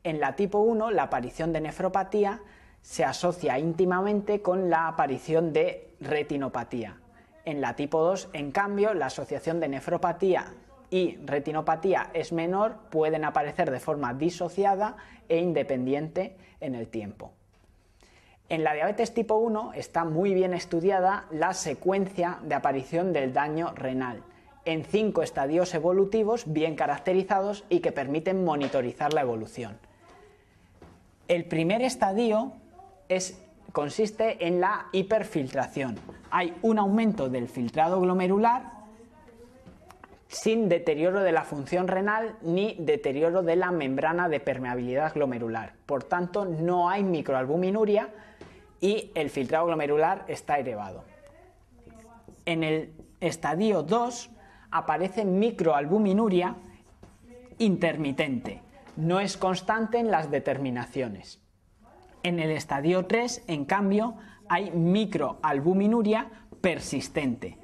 En la tipo 1, la aparición de nefropatía se asocia íntimamente con la aparición de retinopatía. En la tipo 2, en cambio, la asociación de nefropatía y retinopatía es menor, pueden aparecer de forma disociada e independiente en el tiempo. En la diabetes tipo 1 está muy bien estudiada la secuencia de aparición del daño renal, en 5 estadios evolutivos bien caracterizados y que permiten monitorizar la evolución. El primer estadio consiste en la hiperfiltración. Hay un aumento del filtrado glomerular sin deterioro de la función renal ni deterioro de la membrana de permeabilidad glomerular. Por tanto, no hay microalbuminuria y el filtrado glomerular está elevado. En el estadio 2 aparece microalbuminuria intermitente, no es constante en las determinaciones. En el estadio 3, en cambio, hay microalbuminuria persistente.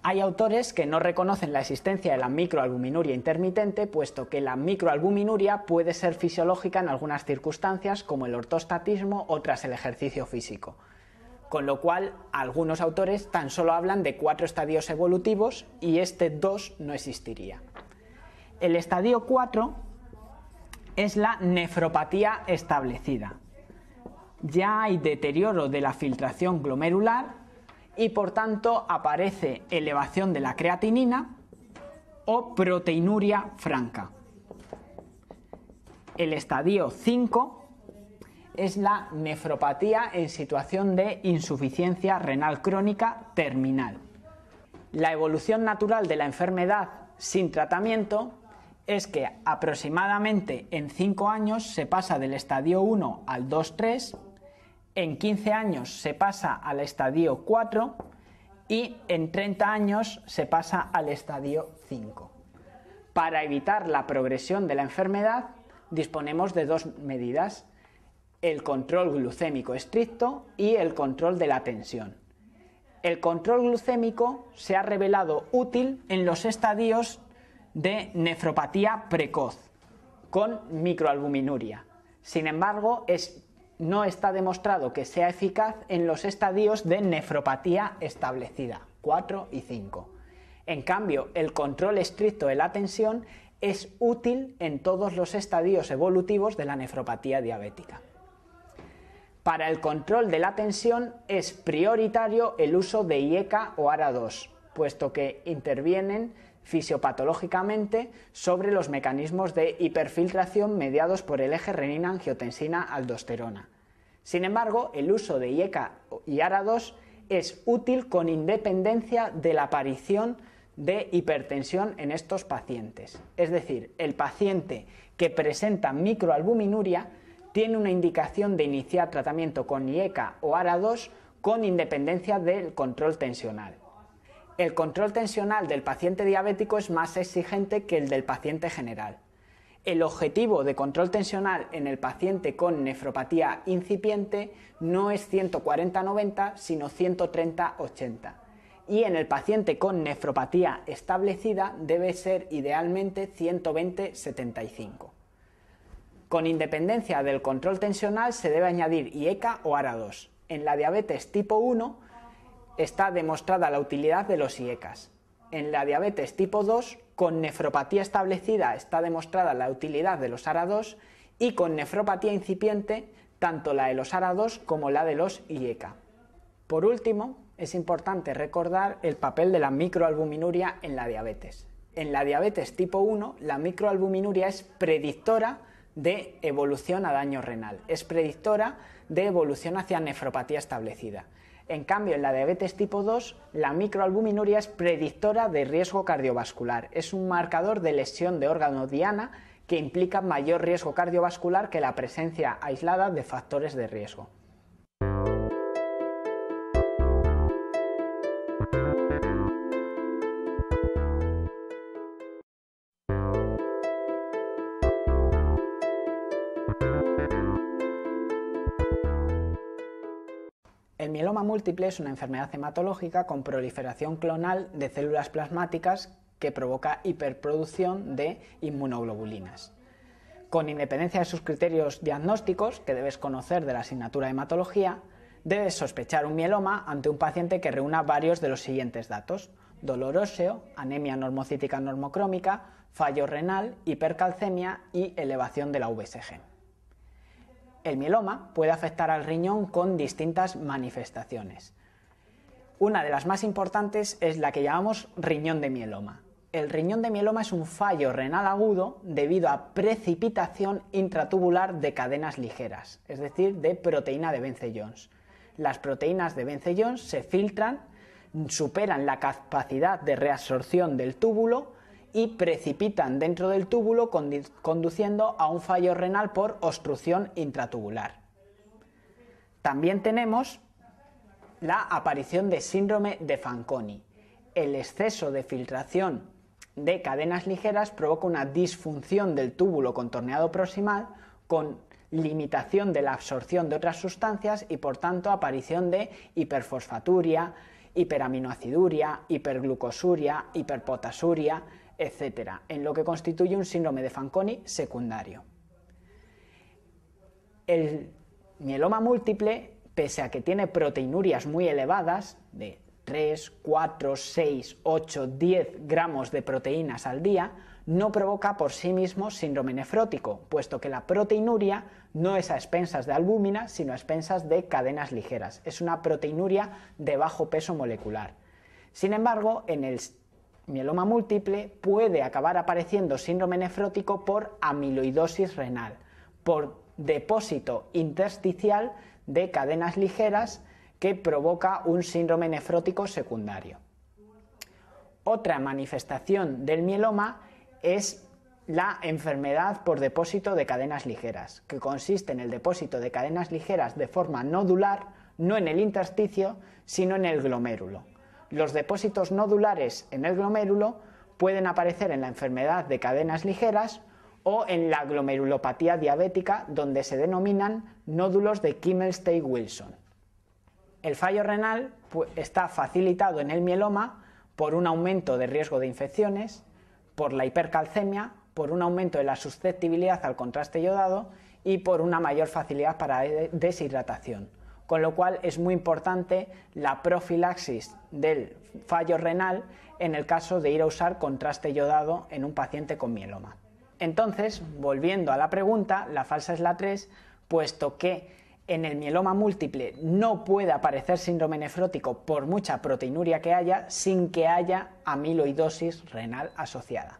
Hay autores que no reconocen la existencia de la microalbuminuria intermitente, puesto que la microalbuminuria puede ser fisiológica en algunas circunstancias, como el ortostatismo o tras el ejercicio físico. Con lo cual, algunos autores tan solo hablan de 4 estadios evolutivos y este 2 no existiría. El estadio 4 es la nefropatía establecida. Ya hay deterioro de la filtración glomerular y por tanto aparece elevación de la creatinina o proteinuria franca. El estadio 5 es la nefropatía en situación de insuficiencia renal crónica terminal. La evolución natural de la enfermedad sin tratamiento es que aproximadamente en 5 años se pasa del estadio 1 al 2-3, en 15 años se pasa al estadio 4 y en 30 años se pasa al estadio 5. Para evitar la progresión de la enfermedad disponemos de 2 medidas: el control glucémico estricto y el control de la tensión. El control glucémico se ha revelado útil en los estadios de nefropatía precoz con microalbuminuria. Sin embargo, no está demostrado que sea eficaz en los estadios de nefropatía establecida, 4 y 5. En cambio, el control estricto de la tensión es útil en todos los estadios evolutivos de la nefropatía diabética. Para el control de la tensión es prioritario el uso de IECA o ARA2, puesto que intervienen fisiopatológicamente sobre los mecanismos de hiperfiltración mediados por el eje renina-angiotensina-aldosterona. Sin embargo, el uso de IECA y ARA2 es útil con independencia de la aparición de hipertensión en estos pacientes. Es decir, el paciente que presenta microalbuminuria tiene una indicación de iniciar tratamiento con IECA o ARA2 con independencia del control tensional. El control tensional del paciente diabético es más exigente que el del paciente general. El objetivo de control tensional en el paciente con nefropatía incipiente no es 140-90, sino 130-80. Y en el paciente con nefropatía establecida debe ser idealmente 120-75. Con independencia del control tensional se debe añadir IECA o ARA2. En la diabetes tipo 1 está demostrada la utilidad de los IECAs. En la diabetes tipo 2, con nefropatía establecida está demostrada la utilidad de los ARA2 y con nefropatía incipiente, tanto la de los ARA2 como la de los IECA. Por último, es importante recordar el papel de la microalbuminuria en la diabetes. En la diabetes tipo 1, la microalbuminuria es predictora de evolución a daño renal, es predictora de evolución hacia nefropatía establecida. En cambio, en la diabetes tipo 2, la microalbuminuria es predictora de riesgo cardiovascular. Es un marcador de lesión de órgano diana que implica mayor riesgo cardiovascular que la presencia aislada de factores de riesgo. El mieloma múltiple es una enfermedad hematológica con proliferación clonal de células plasmáticas que provoca hiperproducción de inmunoglobulinas. Con independencia de sus criterios diagnósticos, que debes conocer de la asignatura de hematología, debes sospechar un mieloma ante un paciente que reúna varios de los siguientes datos: dolor óseo, anemia normocítica normocrómica, fallo renal, hipercalcemia y elevación de la VSG. El mieloma puede afectar al riñón con distintas manifestaciones. Una de las más importantes es la que llamamos riñón de mieloma. El riñón de mieloma es un fallo renal agudo debido a precipitación intratubular de cadenas ligeras, es decir, de proteína de Bence-Jones. Las proteínas de Bence-Jones se filtran, superan la capacidad de reabsorción del túbulo y precipitan dentro del túbulo, conduciendo a un fallo renal por obstrucción intratubular. También tenemos la aparición de síndrome de Fanconi. El exceso de filtración de cadenas ligeras provoca una disfunción del túbulo contorneado proximal con limitación de la absorción de otras sustancias y por tanto aparición de hiperfosfaturia, hiperaminoaciduria, hiperglucosuria, hiperpotasuria, etc., en lo que constituye un síndrome de Fanconi secundario. El mieloma múltiple, pese a que tiene proteinurias muy elevadas, de 3, 4, 6, 8, 10 gramos de proteínas al día, no provoca por sí mismo síndrome nefrótico, puesto que la proteinuria no es a expensas de albúmina, sino a expensas de cadenas ligeras. Es una proteinuria de bajo peso molecular. Sin embargo, en el mieloma múltiple puede acabar apareciendo síndrome nefrótico por amiloidosis renal, por depósito intersticial de cadenas ligeras que provoca un síndrome nefrótico secundario. Otra manifestación del mieloma es la enfermedad por depósito de cadenas ligeras, que consiste en el depósito de cadenas ligeras de forma nodular, no en el intersticio, sino en el glomérulo. Los depósitos nodulares en el glomérulo pueden aparecer en la enfermedad de cadenas ligeras o en la glomerulopatía diabética, donde se denominan nódulos de Kimmel-Stay-Wilson. El fallo renal está facilitado en el mieloma por un aumento de riesgo de infecciones, por la hipercalcemia, por un aumento de la susceptibilidad al contraste iodado y por una mayor facilidad para deshidratación. Con lo cual es muy importante la profilaxis del fallo renal en el caso de ir a usar contraste iodado en un paciente con mieloma. Entonces, volviendo a la pregunta, la falsa es la 3, puesto que en el mieloma múltiple no puede aparecer síndrome nefrótico por mucha proteinuria que haya sin que haya amiloidosis renal asociada.